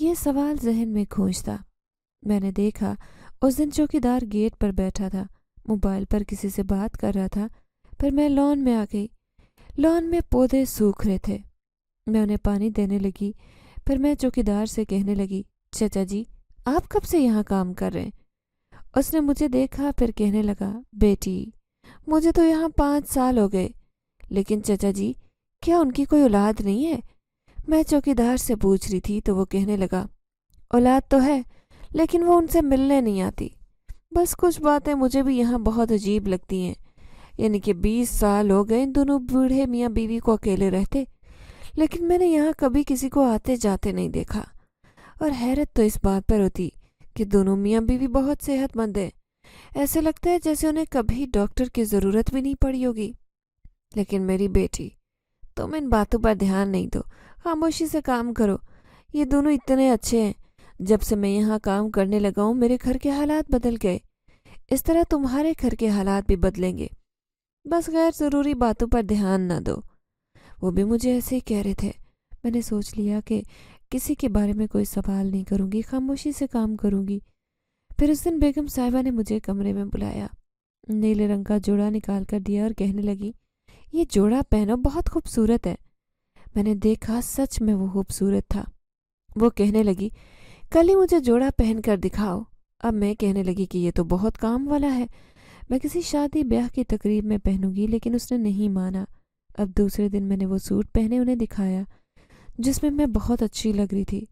Speaker 1: یہ سوال ذہن میں گونجتا۔ میں نے دیکھا اس دن چوکیدار گیٹ پر بیٹھا تھا، موبائل پر کسی سے بات کر رہا تھا۔ پھر میں لان میں آ گئی۔ لان میں پودے سوکھ رہے تھے، میں انہیں پانی دینے لگی۔ پھر میں چوکیدار سے کہنے لگی، چچا جی آپ کب سے یہاں کام کر رہے ہیں؟ اس نے مجھے دیکھا، پھر کہنے لگا، بیٹی مجھے تو یہاں 5 سال ہو گئے، لیکن چچا جی کیا ان کی کوئی اولاد نہیں ہے؟ میں چوکیدار سے پوچھ رہی تھی تو وہ کہنے لگا، اولاد تو ہے لیکن وہ ان سے ملنے نہیں آتی۔ بس کچھ باتیں مجھے بھی یہاں بہت عجیب لگتی ہیں، یعنی کہ 20 سال ہو گئے ان دونوں بوڑھے میاں بیوی کو اکیلے رہتے، لیکن میں نے یہاں کبھی کسی کو آتے جاتے نہیں دیکھا۔ اور حیرت تو اس بات پر ہوتی کہ دونوں میاں بیوی بہت صحت مند ہیں، ایسے لگتا ہے جیسے انہیں کبھی ڈاکٹر کی ضرورت بھی نہیں پڑی ہوگی۔ لیکن میری بیٹی، تم ان باتوں پر دھیان نہیں دو، خاموشی سے کام کرو۔ یہ دونوں اتنے اچھے ہیں۔ جب سے میں یہاں کام کرنے لگا ہوں میرے گھر کے حالات بدل گئے، اس طرح تمہارے گھر کے حالات بھی بدلیں گے۔ بس غیر ضروری باتوں پر دھیان نہ دو۔ وہ بھی مجھے ایسے ہی کہہ رہے تھے۔ میں نے سوچ لیا کہ کسی کے بارے میں کوئی سوال نہیں کروں گی، خاموشی سے کام کروں گی۔ پھر اس دن بیگم صاحبہ نے مجھے کمرے میں بلایا، نیلے رنگ کا جوڑا نکال کر دیا اور کہنے لگی، یہ جوڑا پہنو، بہت خوبصورت ہے۔ میں نے دیکھا، سچ میں وہ خوبصورت تھا۔ وہ کہنے لگی، کل ہی مجھے جوڑا پہن کر دکھاؤ۔ اب میں کہنے لگی کہ یہ تو بہت کام والا ہے، میں کسی شادی بیاہ کی تقریب میں پہنوں گی، لیکن اس نے نہیں مانا۔ اب دوسرے دن میں نے وہ سوٹ پہنے انہیں دکھایا جس میں بہت اچھی لگ رہی تھی۔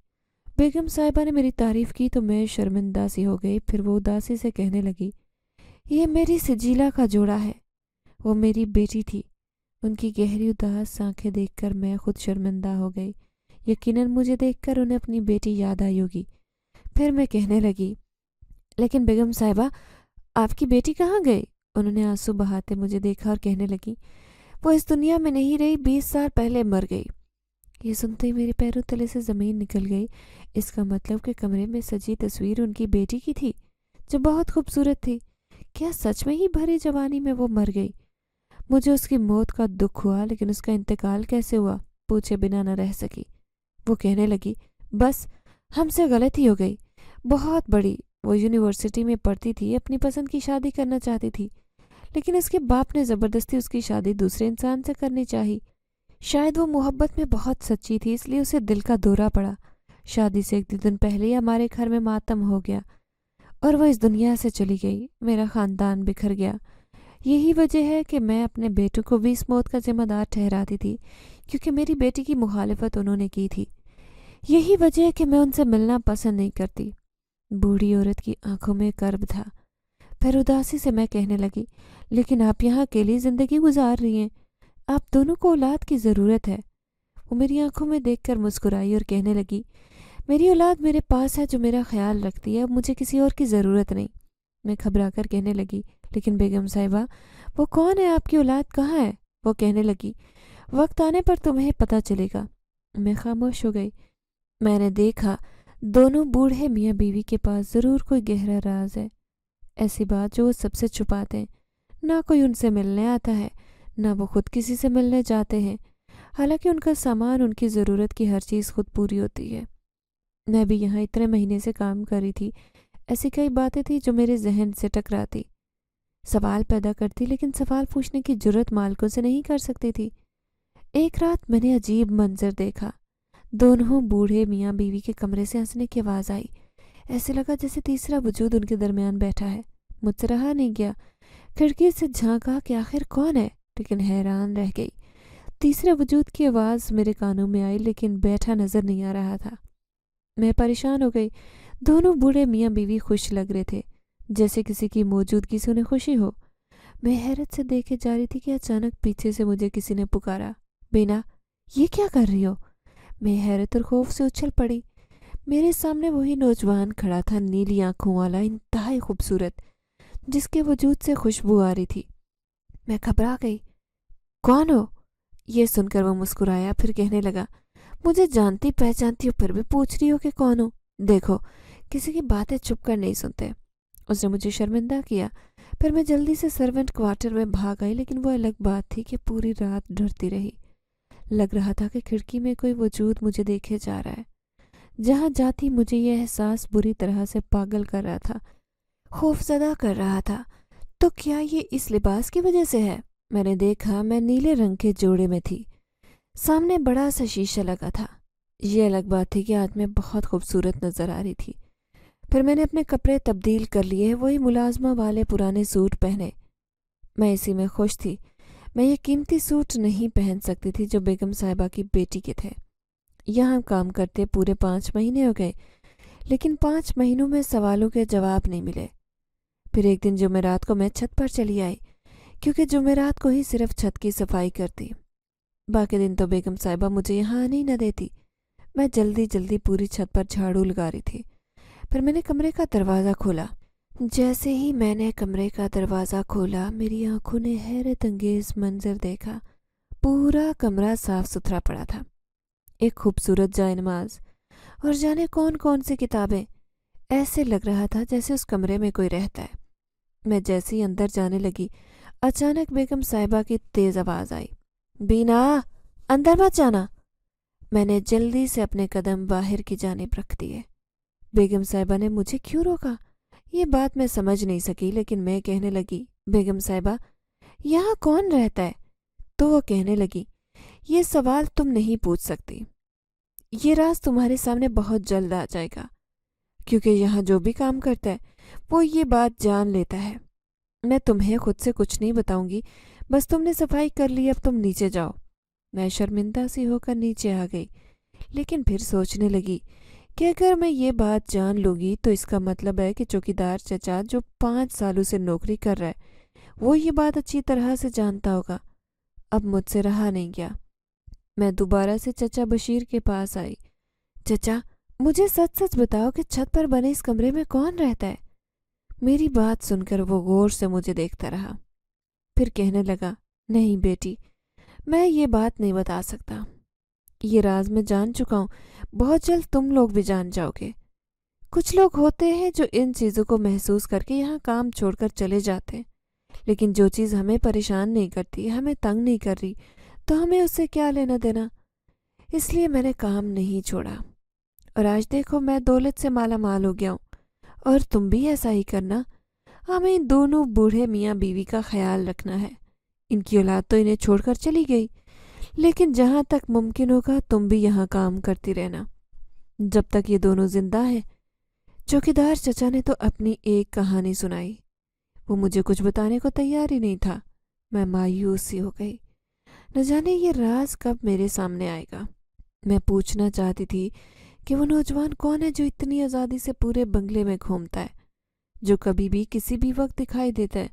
Speaker 1: بیگم صاحبہ نے میری تعریف کی تو میں شرمندہ سی ہو گئی۔ پھر وہ اداسی سے کہنے لگی، یہ میری سجیلا کا جوڑا ہے، وہ میری بیٹی تھی۔ ان کی گہری اداس آنکھیں دیکھ کر میں خود شرمندہ ہو گئی۔ یقیناً مجھے دیکھ کر انہیں اپنی بیٹی یاد آئی ہوگی۔ پھر میں کہنے لگی، لیکن بیگم صاحبہ آپ کی بیٹی کہاں گئی؟ انہوں نے آنسو بہاتے مجھے دیکھا اور کہنے لگی، وہ اس دنیا میں نہیں رہی، 20 سال پہلے مر گئی۔ یہ سنتے ہی میرے پیروں تلے سے زمین نکل گئی۔ اس کا مطلب کہ کمرے میں سجی تصویر ان کی بیٹی کی تھی جو بہت خوبصورت تھی۔ کیا سچ میں ہی بھری جوانی میں وہ مر گئی؟ مجھے اس کی موت کا دکھ ہوا، لیکن اس کا انتقال کیسے ہوا پوچھے بنا نہ رہ سکی۔ وہ کہنے لگی، بس ہم سے غلطی ہو گئی، بہت بڑی۔ وہ یونیورسٹی میں پڑھتی تھی، اپنی پسند کی شادی کرنا چاہتی تھی، لیکن اس کے باپ نے زبردستی اس کی شادی دوسرے انسان سے کرنی چاہی۔ شاید وہ محبت میں بہت سچی تھی، اس لیے اسے دل کا دورہ پڑا۔ شادی سے ایک دن پہلے ہی ہمارے گھر میں ماتم ہو گیا اور وہ اس دنیا سے چلی گئی۔ میرا خاندان بکھر گیا۔ یہی وجہ ہے کہ میں اپنے بیٹوں کو بھی اس موت کا ذمہ دار ٹھہراتی تھی، کیونکہ میری بیٹی کی مخالفت انہوں نے کی تھی۔ یہی وجہ ہے کہ میں ان سے ملنا پسند نہیں کرتی۔ بوڑھی عورت کی آنکھوں میں کرب تھا۔ پھر اداسی سے میں کہنے لگی، لیکن آپ یہاں اکیلی زندگی گزار رہی ہیں، آپ دونوں کو اولاد کی ضرورت ہے۔ وہ میری آنکھوں میں دیکھ کر مسکرائی اور کہنے لگی، میری اولاد میرے پاس ہے جو میرا خیال رکھتی ہے، اب مجھے کسی اور کی ضرورت نہیں۔ میں گھبرا کر کہنے لگی، لیکن بیگم صاحبہ وہ کون ہے، آپ کی اولاد کہاں ہے؟ وہ کہنے لگی، وقت آنے پر تمہیں پتہ چلے گا۔ میں خاموش ہو گئی۔ میں نے دیکھا دونوں بوڑھے میاں بیوی کے پاس ضرور کوئی گہرا راز ہے، ایسی بات جو وہ سب سے چھپاتے ہیں۔ نہ کوئی ان سے ملنے آتا ہے، نہ وہ خود کسی سے ملنے جاتے ہیں، حالانکہ ان کا سامان، ان کی ضرورت کی ہر چیز خود پوری ہوتی ہے۔ میں بھی یہاں اتنے مہینے سے کام کر رہی تھی، ایسی کئی باتیں تھیں جو میرے ذہن سے ٹکراتی، سوال پیدا کرتی، لیکن سوال پوچھنے کی جرت مالکوں سے نہیں کر سکتی تھی۔ ایک رات میں نے عجیب منظر دیکھا۔ دونوں بوڑھے میاں بیوی کے کمرے سے ہنسنے کی آواز آئی۔ ایسے لگا جیسے تیسرا وجود ان کے درمیان بیٹھا ہے۔ مجھ سے رہا نہیں گیا، کھڑکی سے جھانکا کہ آخر کون ہے، لیکن حیران رہ گئی۔ تیسرے وجود کی آواز میرے کانوں میں آئی، لیکن بیٹھا نظر نہیں آ رہا تھا۔ میں پریشان ہو گئی۔ دونوں بوڑھے میاں بیوی خوش لگ رہے تھے، جیسے کسی کی موجودگی سے انہیں خوشی ہو۔ میں حیرت سے دیکھے جا رہی تھی کہ اچانک پیچھے سے مجھے کسی نے پکارا، بینا یہ کیا کر رہی ہو؟ میں حیرت اور خوف سے اچھل پڑی۔ میرے سامنے وہی نوجوان کھڑا تھا، نیلی آنکھوں والا، انتہائی خوبصورت، جس کے وجود سے خوشبو آ رہی تھی۔ میں گھبرا گئی۔ کون ہو؟ یہ سن کر وہ مسکرایا، پھر کہنے لگا، مجھے جانتی پہچانتی ہو پھر بھی پوچھ رہی ہو کہ کون ہوں؟ دیکھو کسی کی باتیں چھپ کر نہیں سنتے۔ اس نے مجھے شرمندہ کیا۔ پھر میں جلدی سے سرونٹ کوارٹر میں بھاگ آئی، لیکن وہ الگ بات تھی کہ پوری رات ڈرتی رہی۔ لگ رہا تھا کہ کھڑکی میں کوئی وجود مجھے دیکھے جا رہا ہے۔ جہاں جاتی مجھے یہ احساس بری طرح سے پاگل کر رہا تھا، خوف زدہ کر رہا تھا۔ تو کیا یہ اس لباس کی وجہ سے ہے؟ میں نے دیکھا میں نیلے رنگ کے جوڑے میں تھی، سامنے بڑا سا شیشہ لگا تھا۔ یہ الگ بات تھی کہ آج میں بہت خوبصورت نظر آ رہی تھی۔ پھر میں نے اپنے کپڑے تبدیل کر لیے، وہی ملازمہ والے پرانے سوٹ پہنے۔ میں اسی میں خوش تھی۔ میں یہ قیمتی سوٹ نہیں پہن سکتی تھی جو بیگم صاحبہ کی بیٹی کے تھے۔ یہاں کام کرتے پورے 5 مہینے ہو گئے، لیکن 5 مہینوں میں سوالوں کے جواب نہیں ملے۔ پھر ایک دن جمعرات کو میں چھت پر چلی آئی، کیونکہ جمعرات کو ہی صرف چھت کی صفائی کرتی، باقی دن تو بیگم صاحبہ مجھے یہاں آنے ہی نہ دیتی۔ میں جلدی جلدی پوری چھت پر جھاڑو لگا رہی تھی۔ پھر میں نے کمرے کا دروازہ کھولا۔ جیسے ہی میں نے کمرے کا دروازہ کھولا، میری آنکھوں نے حیرت انگیز منظر دیکھا۔ پورا کمرہ صاف ستھرا پڑا تھا۔ ایک خوبصورت جائے نماز اور جانے کون کون سی کتابیں۔ ایسے لگ رہا تھا جیسے اس کمرے میں کوئی رہتا ہے۔ میں جیسے ہی اندر جانے لگی، اچانک بیگم صاحبہ کی تیز آواز آئی، بینا، اندر مت جانا۔ میں نے جلدی سے اپنے قدم باہر کی جانب رکھ دیے۔ بیگم صاحبہ نے مجھے کیوں روکا یہ بات میں سمجھ نہیں سکی، لیکن میں کہنے لگی، بیگم صاحبہ یہاں کون رہتا ہے؟ تو وہ کہنے لگی، یہ سوال تم نہیں پوچھ سکتی، یہ راز تمہارے سامنے بہت جلد آ جائے گا، کیونکہ یہاں جو بھی کام کرتا ہے وہ یہ بات جان لیتا ہے۔ میں تمہیں خود سے کچھ نہیں بتاؤں گی، بس تم نے صفائی کر لی، اب تم نیچے جاؤ۔ میں شرمندہ سی ہو کر نیچے آ گئی، لیکن پھر سوچنے لگی کہ اگر میں یہ بات جان لوں گی تو اس کا مطلب ہے کہ چوکیدار چچا جو 5 سالوں سے نوکری کر رہا ہے وہ یہ بات اچھی طرح سے جانتا ہوگا۔ اب مجھ سے رہا نہیں گیا۔ میں دوبارہ سے چچا بشیر کے پاس آئی۔ چچا، مجھے سچ سچ بتاؤ کہ چھت پر بنے اس کمرے میں کون رہتا ہے؟ میری بات سن کر وہ غور سے مجھے دیکھتا رہا، پھر کہنے لگا، نہیں بیٹی، میں یہ بات نہیں بتا سکتا، یہ راز میں جان چکا ہوں، بہت جلد تم لوگ بھی جان جاؤ گے۔ کچھ لوگ ہوتے ہیں جو ان چیزوں کو محسوس کر کے یہاں کام چھوڑ کر چلے جاتے ہیں، لیکن جو چیز ہمیں پریشان نہیں کرتی، ہمیں تنگ نہیں کر رہی، تو ہمیں اس سے کیا لینا دینا۔ اس لیے میں نے کام نہیں چھوڑا، اور آج دیکھو میں دولت سے مالا مال ہو گیا ہوں، اور تم بھی ایسا ہی کرنا۔ ہمیں ان دونوں بوڑھے میاں بیوی کا خیال رکھنا ہے۔ ان کی اولاد تو انہیں چھوڑ کر چلی گئی، لیکن جہاں تک ممکن ہوگا تم بھی یہاں کام کرتی رہنا جب تک یہ دونوں زندہ ہیں۔ چوکیدار چچا نے تو اپنی ایک کہانی سنائی، وہ مجھے کچھ بتانے کو تیار ہی نہیں تھا۔ میں مایوس سی ہو گئی، نہ جانے یہ راز کب میرے سامنے آئے گا۔ میں پوچھنا چاہتی تھی کہ وہ نوجوان کون ہے جو اتنی آزادی سے پورے بنگلے میں گھومتا ہے، جو کبھی بھی کسی بھی وقت دکھائی دیتا ہے،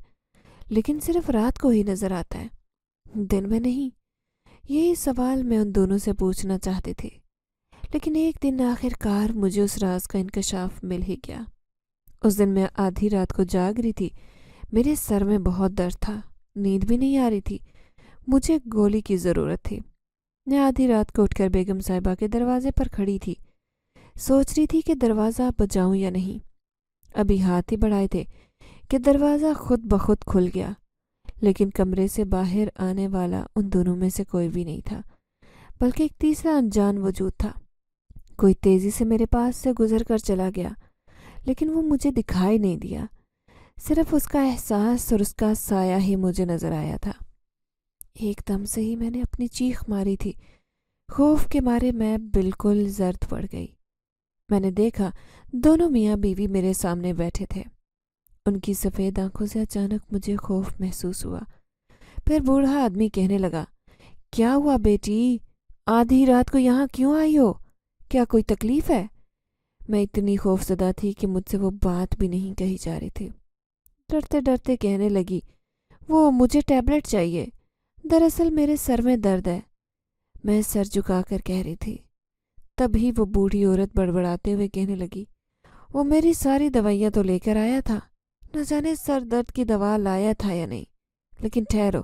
Speaker 1: لیکن صرف رات کو ہی نظر آتا ہے، دن میں نہیں۔ یہی سوال میں ان دونوں سے پوچھنا چاہتی تھی، لیکن ایک دن آخر کار مجھے اس راز کا انکشاف مل ہی گیا۔ اس دن میں آدھی رات کو جاگ رہی تھی، میرے سر میں بہت درد تھا، نیند بھی نہیں آ رہی تھی، مجھے گولی کی ضرورت تھی۔ میں آدھی رات کو اٹھ کر بیگم صاحبہ کے دروازے پر کھڑی تھی، سوچ رہی تھی کہ دروازہ بجاؤں یا نہیں۔ ابھی ہاتھ ہی بڑھائے تھے کہ دروازہ خود بخود کھل گیا، لیکن کمرے سے باہر آنے والا ان دونوں میں سے کوئی بھی نہیں تھا، بلکہ ایک تیسرا انجان وجود تھا۔ کوئی تیزی سے میرے پاس سے گزر کر چلا گیا، لیکن وہ مجھے دکھائی نہیں دیا، صرف اس کا احساس اور اس کا سایہ ہی مجھے نظر آیا تھا۔ ایک دم سے ہی میں نے اپنی چیخ ماری تھی، خوف کے مارے میں بالکل زرد پڑ گئی۔ میں نے دیکھا دونوں میاں بیوی میرے سامنے بیٹھے تھے، ان کی سفید آنکھوں سے اچانک مجھے خوف محسوس ہوا۔ پھر بوڑھا آدمی کہنے لگا، کیا ہوا بیٹی؟ آدھی رات کو یہاں کیوں آئی ہو؟ کیا کوئی تکلیف ہے؟ میں اتنی خوفزدہ تھی کہ مجھ سے وہ بات بھی نہیں کہی جا رہی تھی۔ ڈرتے ڈرتے کہنے لگی، وہ مجھے ٹیبلٹ چاہیے، دراصل میرے سر میں درد ہے۔ میں سر جھکا کر کہہ رہی تھی۔ تبھی وہ بوڑھی عورت بڑبڑاتے ہوئے کہنے لگی، وہ میری ساری دوائیاں تو لے کر آیا تھا، نہ جانے سر درد کی دوا لایا تھا یا نہیں، لیکن ٹھہرو،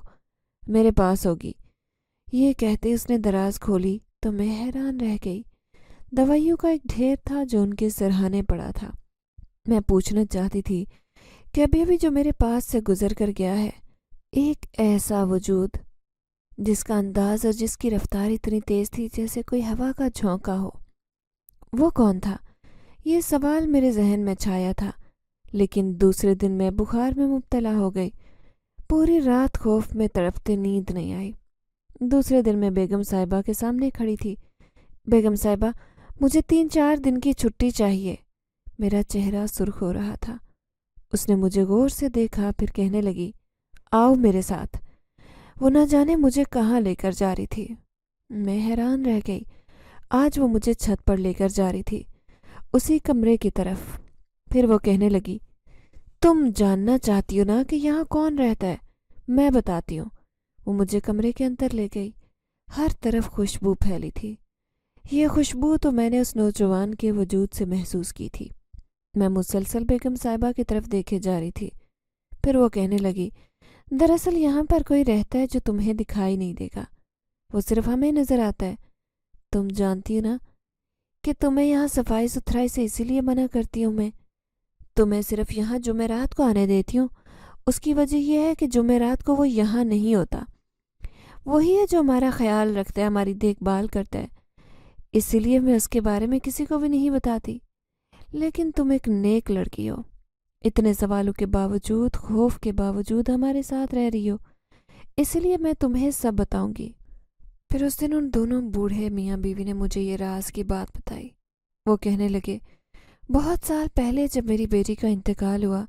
Speaker 1: میرے پاس ہوگی۔ یہ کہتے اس نے دراز کھولی تو میں حیران رہ گئی۔ دوائیوں کا ایک ڈھیر تھا جو ان کے سرہانے پڑا تھا۔ میں پوچھنا چاہتی تھی کہ ابھی ابھی جو میرے پاس سے گزر کر گیا ہے، ایک ایسا وجود جس کا انداز اور جس کی رفتار اتنی تیز تھی جیسے کوئی ہوا کا جھونکا ہو، وہ کون تھا؟ یہ سوال میرے ذہن میں چھایا تھا، لیکن دوسرے دن میں بخار میں مبتلا ہو گئی۔ پوری رات خوف میں تڑپتے نیند نہیں آئی۔ دوسرے دن میں بیگم صاحبہ کے سامنے کھڑی تھی۔ بیگم صاحبہ، مجھے 3-4 دن کی چھٹی چاہیے۔ میرا چہرہ سرخ ہو رہا تھا۔ اس نے مجھے غور سے دیکھا، پھر کہنے لگی، آؤ میرے ساتھ۔ وہ نہ جانے مجھے کہاں لے کر جا رہی تھی۔ میں حیران رہ گئی۔ آج وہ مجھے چھت پر لے کر جا رہی تھی، اسی کمرے کی طرف۔ پھر وہ کہنے لگی، تم جاننا چاہتی ہو نا کہ یہاں کون رہتا ہے؟ میں بتاتی ہوں۔ وہ مجھے کمرے کے اندر لے گئی۔ ہر طرف خوشبو پھیلی تھی۔ یہ خوشبو تو میں نے اس نوجوان کے وجود سے محسوس کی تھی۔ میں مسلسل بیگم صاحبہ کی طرف دیکھے جا رہی تھی۔ پھر وہ کہنے لگی، دراصل یہاں پر کوئی رہتا ہے جو تمہیں دکھائی نہیں دے گا، وہ صرف ہمیں نظر آتا ہے۔ تم جانتی ہو نا، کہ تمہیں یہاں صفائی ستھرائی سے اسی لیے منع کرتی ہوں میں. تمہیں صرف یہاں جمعرات کو آنے دیتی ہوں. اس کی وجہ یہ ہے کہ جمعرات کو وہ یہاں نہیں ہوتا. وہی ہے جو ہمارا خیال رکھتا ہے، ہماری دیکھ بھال کرتا ہے. اسی لیے میں اس کے بارے میں کسی کو بھی نہیں بتاتی. لیکن تم ایک نیک لڑکی ہو. اتنے سوالوں کے باوجود، خوف کے باوجود ہمارے ساتھ رہ رہی ہو. اسی لیے میں تمہیں سب بتاؤں گی. پھر اس دن ان دونوں بوڑھے میاں بیوی نے مجھے یہ راز کی بات بتائی. وہ کہنے لگے، بہت سال پہلے جب میری بیٹی کا انتقال ہوا،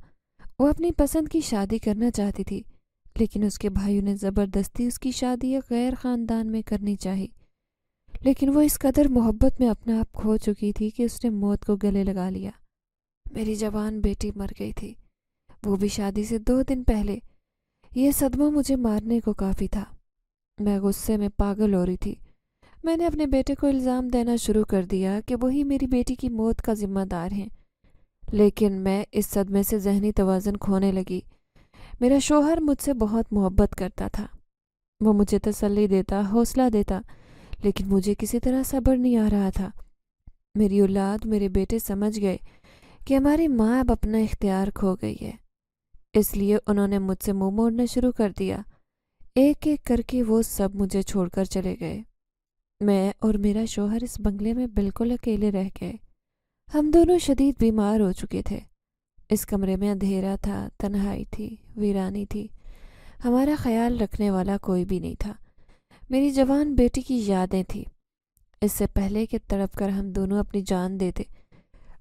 Speaker 1: وہ اپنی پسند کی شادی کرنا چاہتی تھی، لیکن اس کے بھائیوں نے زبردستی اس کی شادی ایک غیر خاندان میں کرنی چاہی. لیکن وہ اس قدر محبت میں اپنا آپ کھو چکی تھی کہ اس نے موت کو گلے لگا لیا. میری جوان بیٹی مر گئی تھی، وہ بھی شادی سے 2 دن پہلے. یہ صدمہ مجھے مارنے کو کافی تھا. میں غصے میں پاگل ہو رہی تھی. میں نے اپنے بیٹے کو الزام دینا شروع کر دیا کہ وہی میری بیٹی کی موت کا ذمہ دار ہیں. لیکن میں اس صدمے سے ذہنی توازن کھونے لگی. میرا شوہر مجھ سے بہت محبت کرتا تھا. وہ مجھے تسلی دیتا، حوصلہ دیتا، لیکن مجھے کسی طرح صبر نہیں آ رہا تھا. میری اولاد، میرے بیٹے سمجھ گئے کہ ہماری ماں اب اپنا اختیار کھو گئی ہے. اس لیے انہوں نے مجھ سے منہ موڑنا شروع کر دیا. ایک ایک کر کے وہ سب مجھے چھوڑ کر چلے گئے. میں اور میرا شوہر اس بنگلے میں بالکل اکیلے رہ گئے. ہم دونوں شدید بیمار ہو چکے تھے. اس کمرے میں اندھیرا تھا، تنہائی تھی، ویرانی تھی. ہمارا خیال رکھنے والا کوئی بھی نہیں تھا. میری جوان بیٹی کی یادیں تھیں. اس سے پہلے کہ تڑپ کر ہم دونوں اپنی جان دیتے،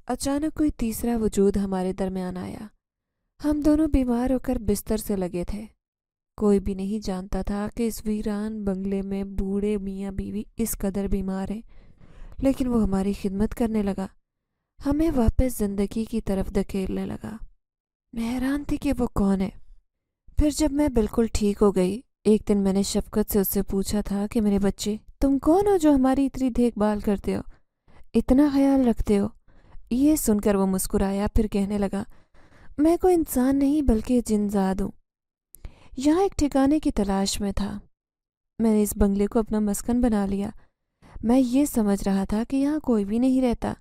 Speaker 1: اچانک کوئی تیسرا وجود ہمارے درمیان آیا. ہم دونوں بیمار ہو کر بستر سے لگے تھے. کوئی بھی نہیں جانتا تھا کہ اس ویران بنگلے میں بوڑھے میاں بیوی اس قدر بیمار ہیں. لیکن وہ ہماری خدمت کرنے لگا، ہمیں واپس زندگی کی طرف دھکیلنے لگا. میں حیران تھی کہ وہ کون ہے. پھر جب میں بالکل ٹھیک ہو گئی، ایک دن میں نے شفقت سے اس سے پوچھا تھا کہ میرے بچے، تم کون ہو جو ہماری اتنی دیکھ بھال کرتے ہو، اتنا خیال رکھتے ہو؟ یہ سن کر وہ مسکرایا، پھر کہنے لگا، میں کوئی انسان نہیں بلکہ جنزاد ہوں. یہاں ایک ٹھکانے کی تلاش میں تھا. میں نے اس بنگلے کو اپنا مسکن بنا لیا. میں یہ سمجھ رہا تھا کہ یہاں کوئی بھی نہیں رہتا.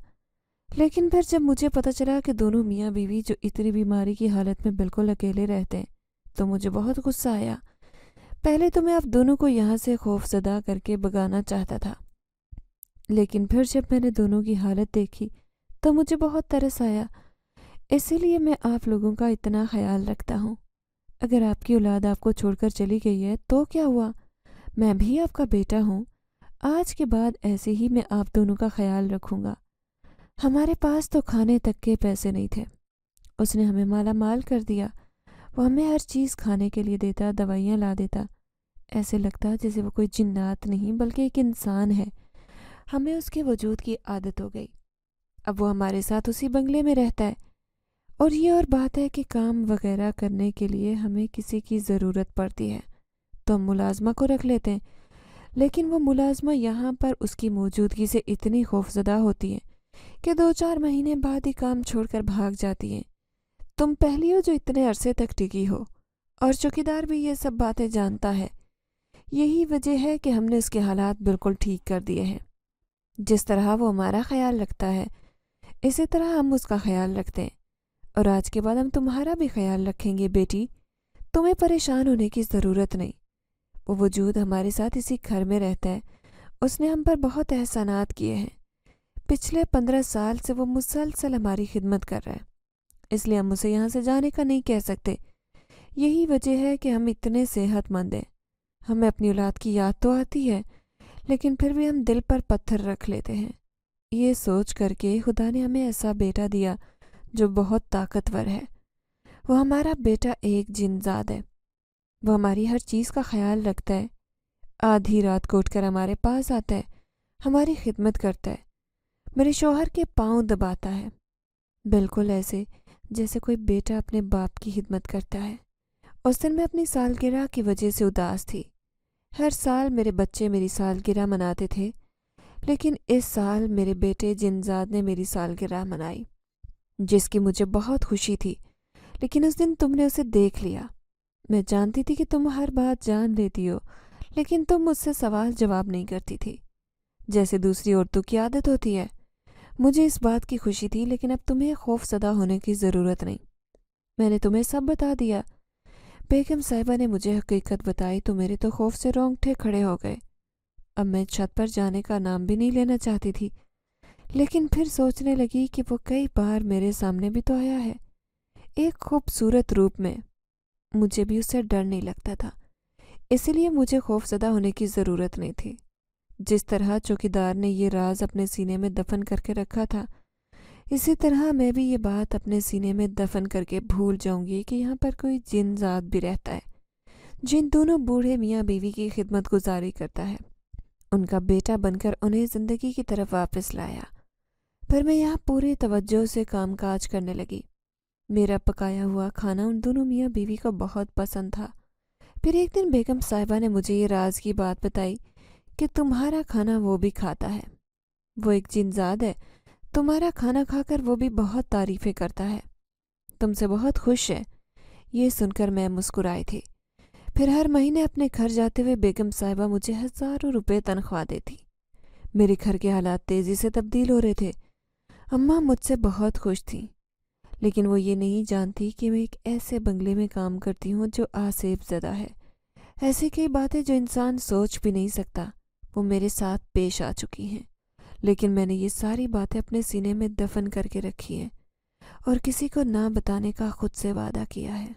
Speaker 1: لیکن پھر جب مجھے پتہ چلا کہ دونوں میاں بیوی جو اتنی بیماری کی حالت میں بالکل اکیلے رہتے ہیں، تو مجھے بہت غصہ آیا. پہلے تو میں آپ دونوں کو یہاں سے خوف زدہ کر کے بھگانا چاہتا تھا، لیکن پھر جب میں نے دونوں کی حالت دیکھی تو مجھے بہت ترس آیا. اسی لیے میں آپ لوگوں کا اتنا خیال رکھتا ہوں. اگر آپ کی اولاد آپ کو چھوڑ کر چلی گئی ہے تو کیا ہوا؟ میں بھی آپ کا بیٹا ہوں. آج کے بعد ایسے ہی میں آپ دونوں کا خیال رکھوں گا. ہمارے پاس تو کھانے تک کے پیسے نہیں تھے. اس نے ہمیں مالا مال کر دیا. وہ ہمیں ہر چیز کھانے کے لیے دیتا، دوائیاں لا دیتا. ایسے لگتا جیسے وہ کوئی جنات نہیں بلکہ ایک انسان ہے. ہمیں اس کے وجود کی عادت ہو گئی. اب وہ ہمارے ساتھ اسی بنگلے میں رہتا ہے. اور یہ اور بات ہے کہ کام وغیرہ کرنے کے لیے ہمیں کسی کی ضرورت پڑتی ہے تو ہم ملازمہ کو رکھ لیتے ہیں. لیکن وہ ملازمہ یہاں پر اس کی موجودگی سے اتنی خوفزدہ ہوتی ہے کہ 2-4 مہینے بعد ہی کام چھوڑ کر بھاگ جاتی ہیں. تم پہلی ہو جو اتنے عرصے تک ٹکی ہو، اور چوکیدار بھی یہ سب باتیں جانتا ہے. یہی وجہ ہے کہ ہم نے اس کے حالات بالکل ٹھیک کر دیے ہیں. جس طرح وہ ہمارا خیال رکھتا ہے، اسی طرح ہم اس کا خیال رکھتے ہیں. اور آج کے بعد ہم تمہارا بھی خیال رکھیں گے بیٹی. تمہیں پریشان ہونے کی ضرورت نہیں. وہ وجود ہمارے ساتھ اسی گھر میں رہتا ہے. اس نے ہم پر بہت احسانات کیے ہیں. پچھلے 15 سال سے وہ مسلسل ہماری خدمت کر رہا ہے. اس لیے ہم اسے یہاں سے جانے کا نہیں کہہ سکتے. یہی وجہ ہے کہ ہم اتنے صحت مند ہیں. ہمیں اپنی اولاد کی یاد تو آتی ہے، لیکن پھر بھی ہم دل پر پتھر رکھ لیتے ہیں، یہ سوچ کر کہ خدا نے ہمیں ایسا بیٹا دیا جو بہت طاقتور ہے. وہ ہمارا بیٹا ایک جنزاد ہے. وہ ہماری ہر چیز کا خیال رکھتا ہے. آدھی رات کو اٹھ کر ہمارے پاس آتا ہے، ہماری خدمت کرتا ہے، میرے شوہر کے پاؤں دباتا ہے، بالکل ایسے جیسے کوئی بیٹا اپنے باپ کی خدمت کرتا ہے. اس دن میں اپنی سالگرہ کی وجہ سے اداس تھی. ہر سال میرے بچے میری سالگرہ مناتے تھے، لیکن اس سال میرے بیٹے جنزاد نے میری سالگرہ منائی، جس کی مجھے بہت خوشی تھی. لیکن اس دن تم نے اسے دیکھ لیا. میں جانتی تھی کہ تم ہر بات جان لیتی ہو، لیکن تم مجھ سے سوال جواب نہیں کرتی تھی، جیسے دوسری عورتوں کی عادت ہوتی ہے. مجھے اس بات کی خوشی تھی، لیکن اب تمہیں خوف زدہ ہونے کی ضرورت نہیں، میں نے تمہیں سب بتا دیا۔ بیگم صاحبہ نے مجھے حقیقت بتائی تو میرے تو خوف سے رونگٹے کھڑے ہو گئے۔ اب میں چھت پر جانے کا نام بھی نہیں لینا چاہتی تھی، لیکن پھر سوچنے لگی کہ وہ کئی بار میرے سامنے بھی تو آیا ہے، ایک خوبصورت روپ میں۔ مجھے بھی اس سے ڈر نہیں لگتا تھا، اسی لیے مجھے خوف زدہ ہونے کی ضرورت نہیں تھی۔ جس طرح چوکیدار نے یہ راز اپنے سینے میں دفن کر کے رکھا تھا، اسی طرح میں بھی یہ بات اپنے سینے میں دفن کر کے بھول جاؤں گی کہ یہاں پر کوئی جن ذات بھی رہتا ہے، جن دونوں بوڑھے میاں بیوی کی خدمت گزاری کرتا ہے، ان کا بیٹا بن کر انہیں زندگی کی طرف واپس لایا۔ پھر میں یہاں پوری توجہ سے کام کاج کرنے لگی۔ میرا پکایا ہوا کھانا ان دونوں میاں بیوی کو بہت پسند تھا۔ پھر ایک دن بیگم صاحبہ نے مجھے یہ راز کی بات بتائی کہ تمہارا کھانا وہ بھی کھاتا ہے، وہ ایک جن ذات ہے، تمہارا کھانا کھا کر وہ بھی بہت تعریفیں کرتا ہے، تم سے بہت خوش ہے۔ یہ سن کر میں مسکرائی تھی۔ پھر ہر مہینے اپنے گھر جاتے ہوئے بیگم صاحبہ مجھے ہزاروں روپے تنخواہ دیتی۔ میرے گھر کے حالات تیزی سے تبدیل ہو رہے تھے۔ اماں مجھ سے بہت خوش تھیں، لیکن وہ یہ نہیں جانتی کہ میں ایک ایسے بنگلے میں کام کرتی ہوں جو آسیب زدہ ہے۔ ایسی کئی باتیں جو انسان سوچ بھی نہیں سکتا وہ میرے ساتھ پیش آ چکی ہیں، لیکن میں نے یہ ساری باتیں اپنے سینے میں دفن کر کے رکھی ہیں اور کسی کو نہ بتانے کا خود سے وعدہ کیا ہے۔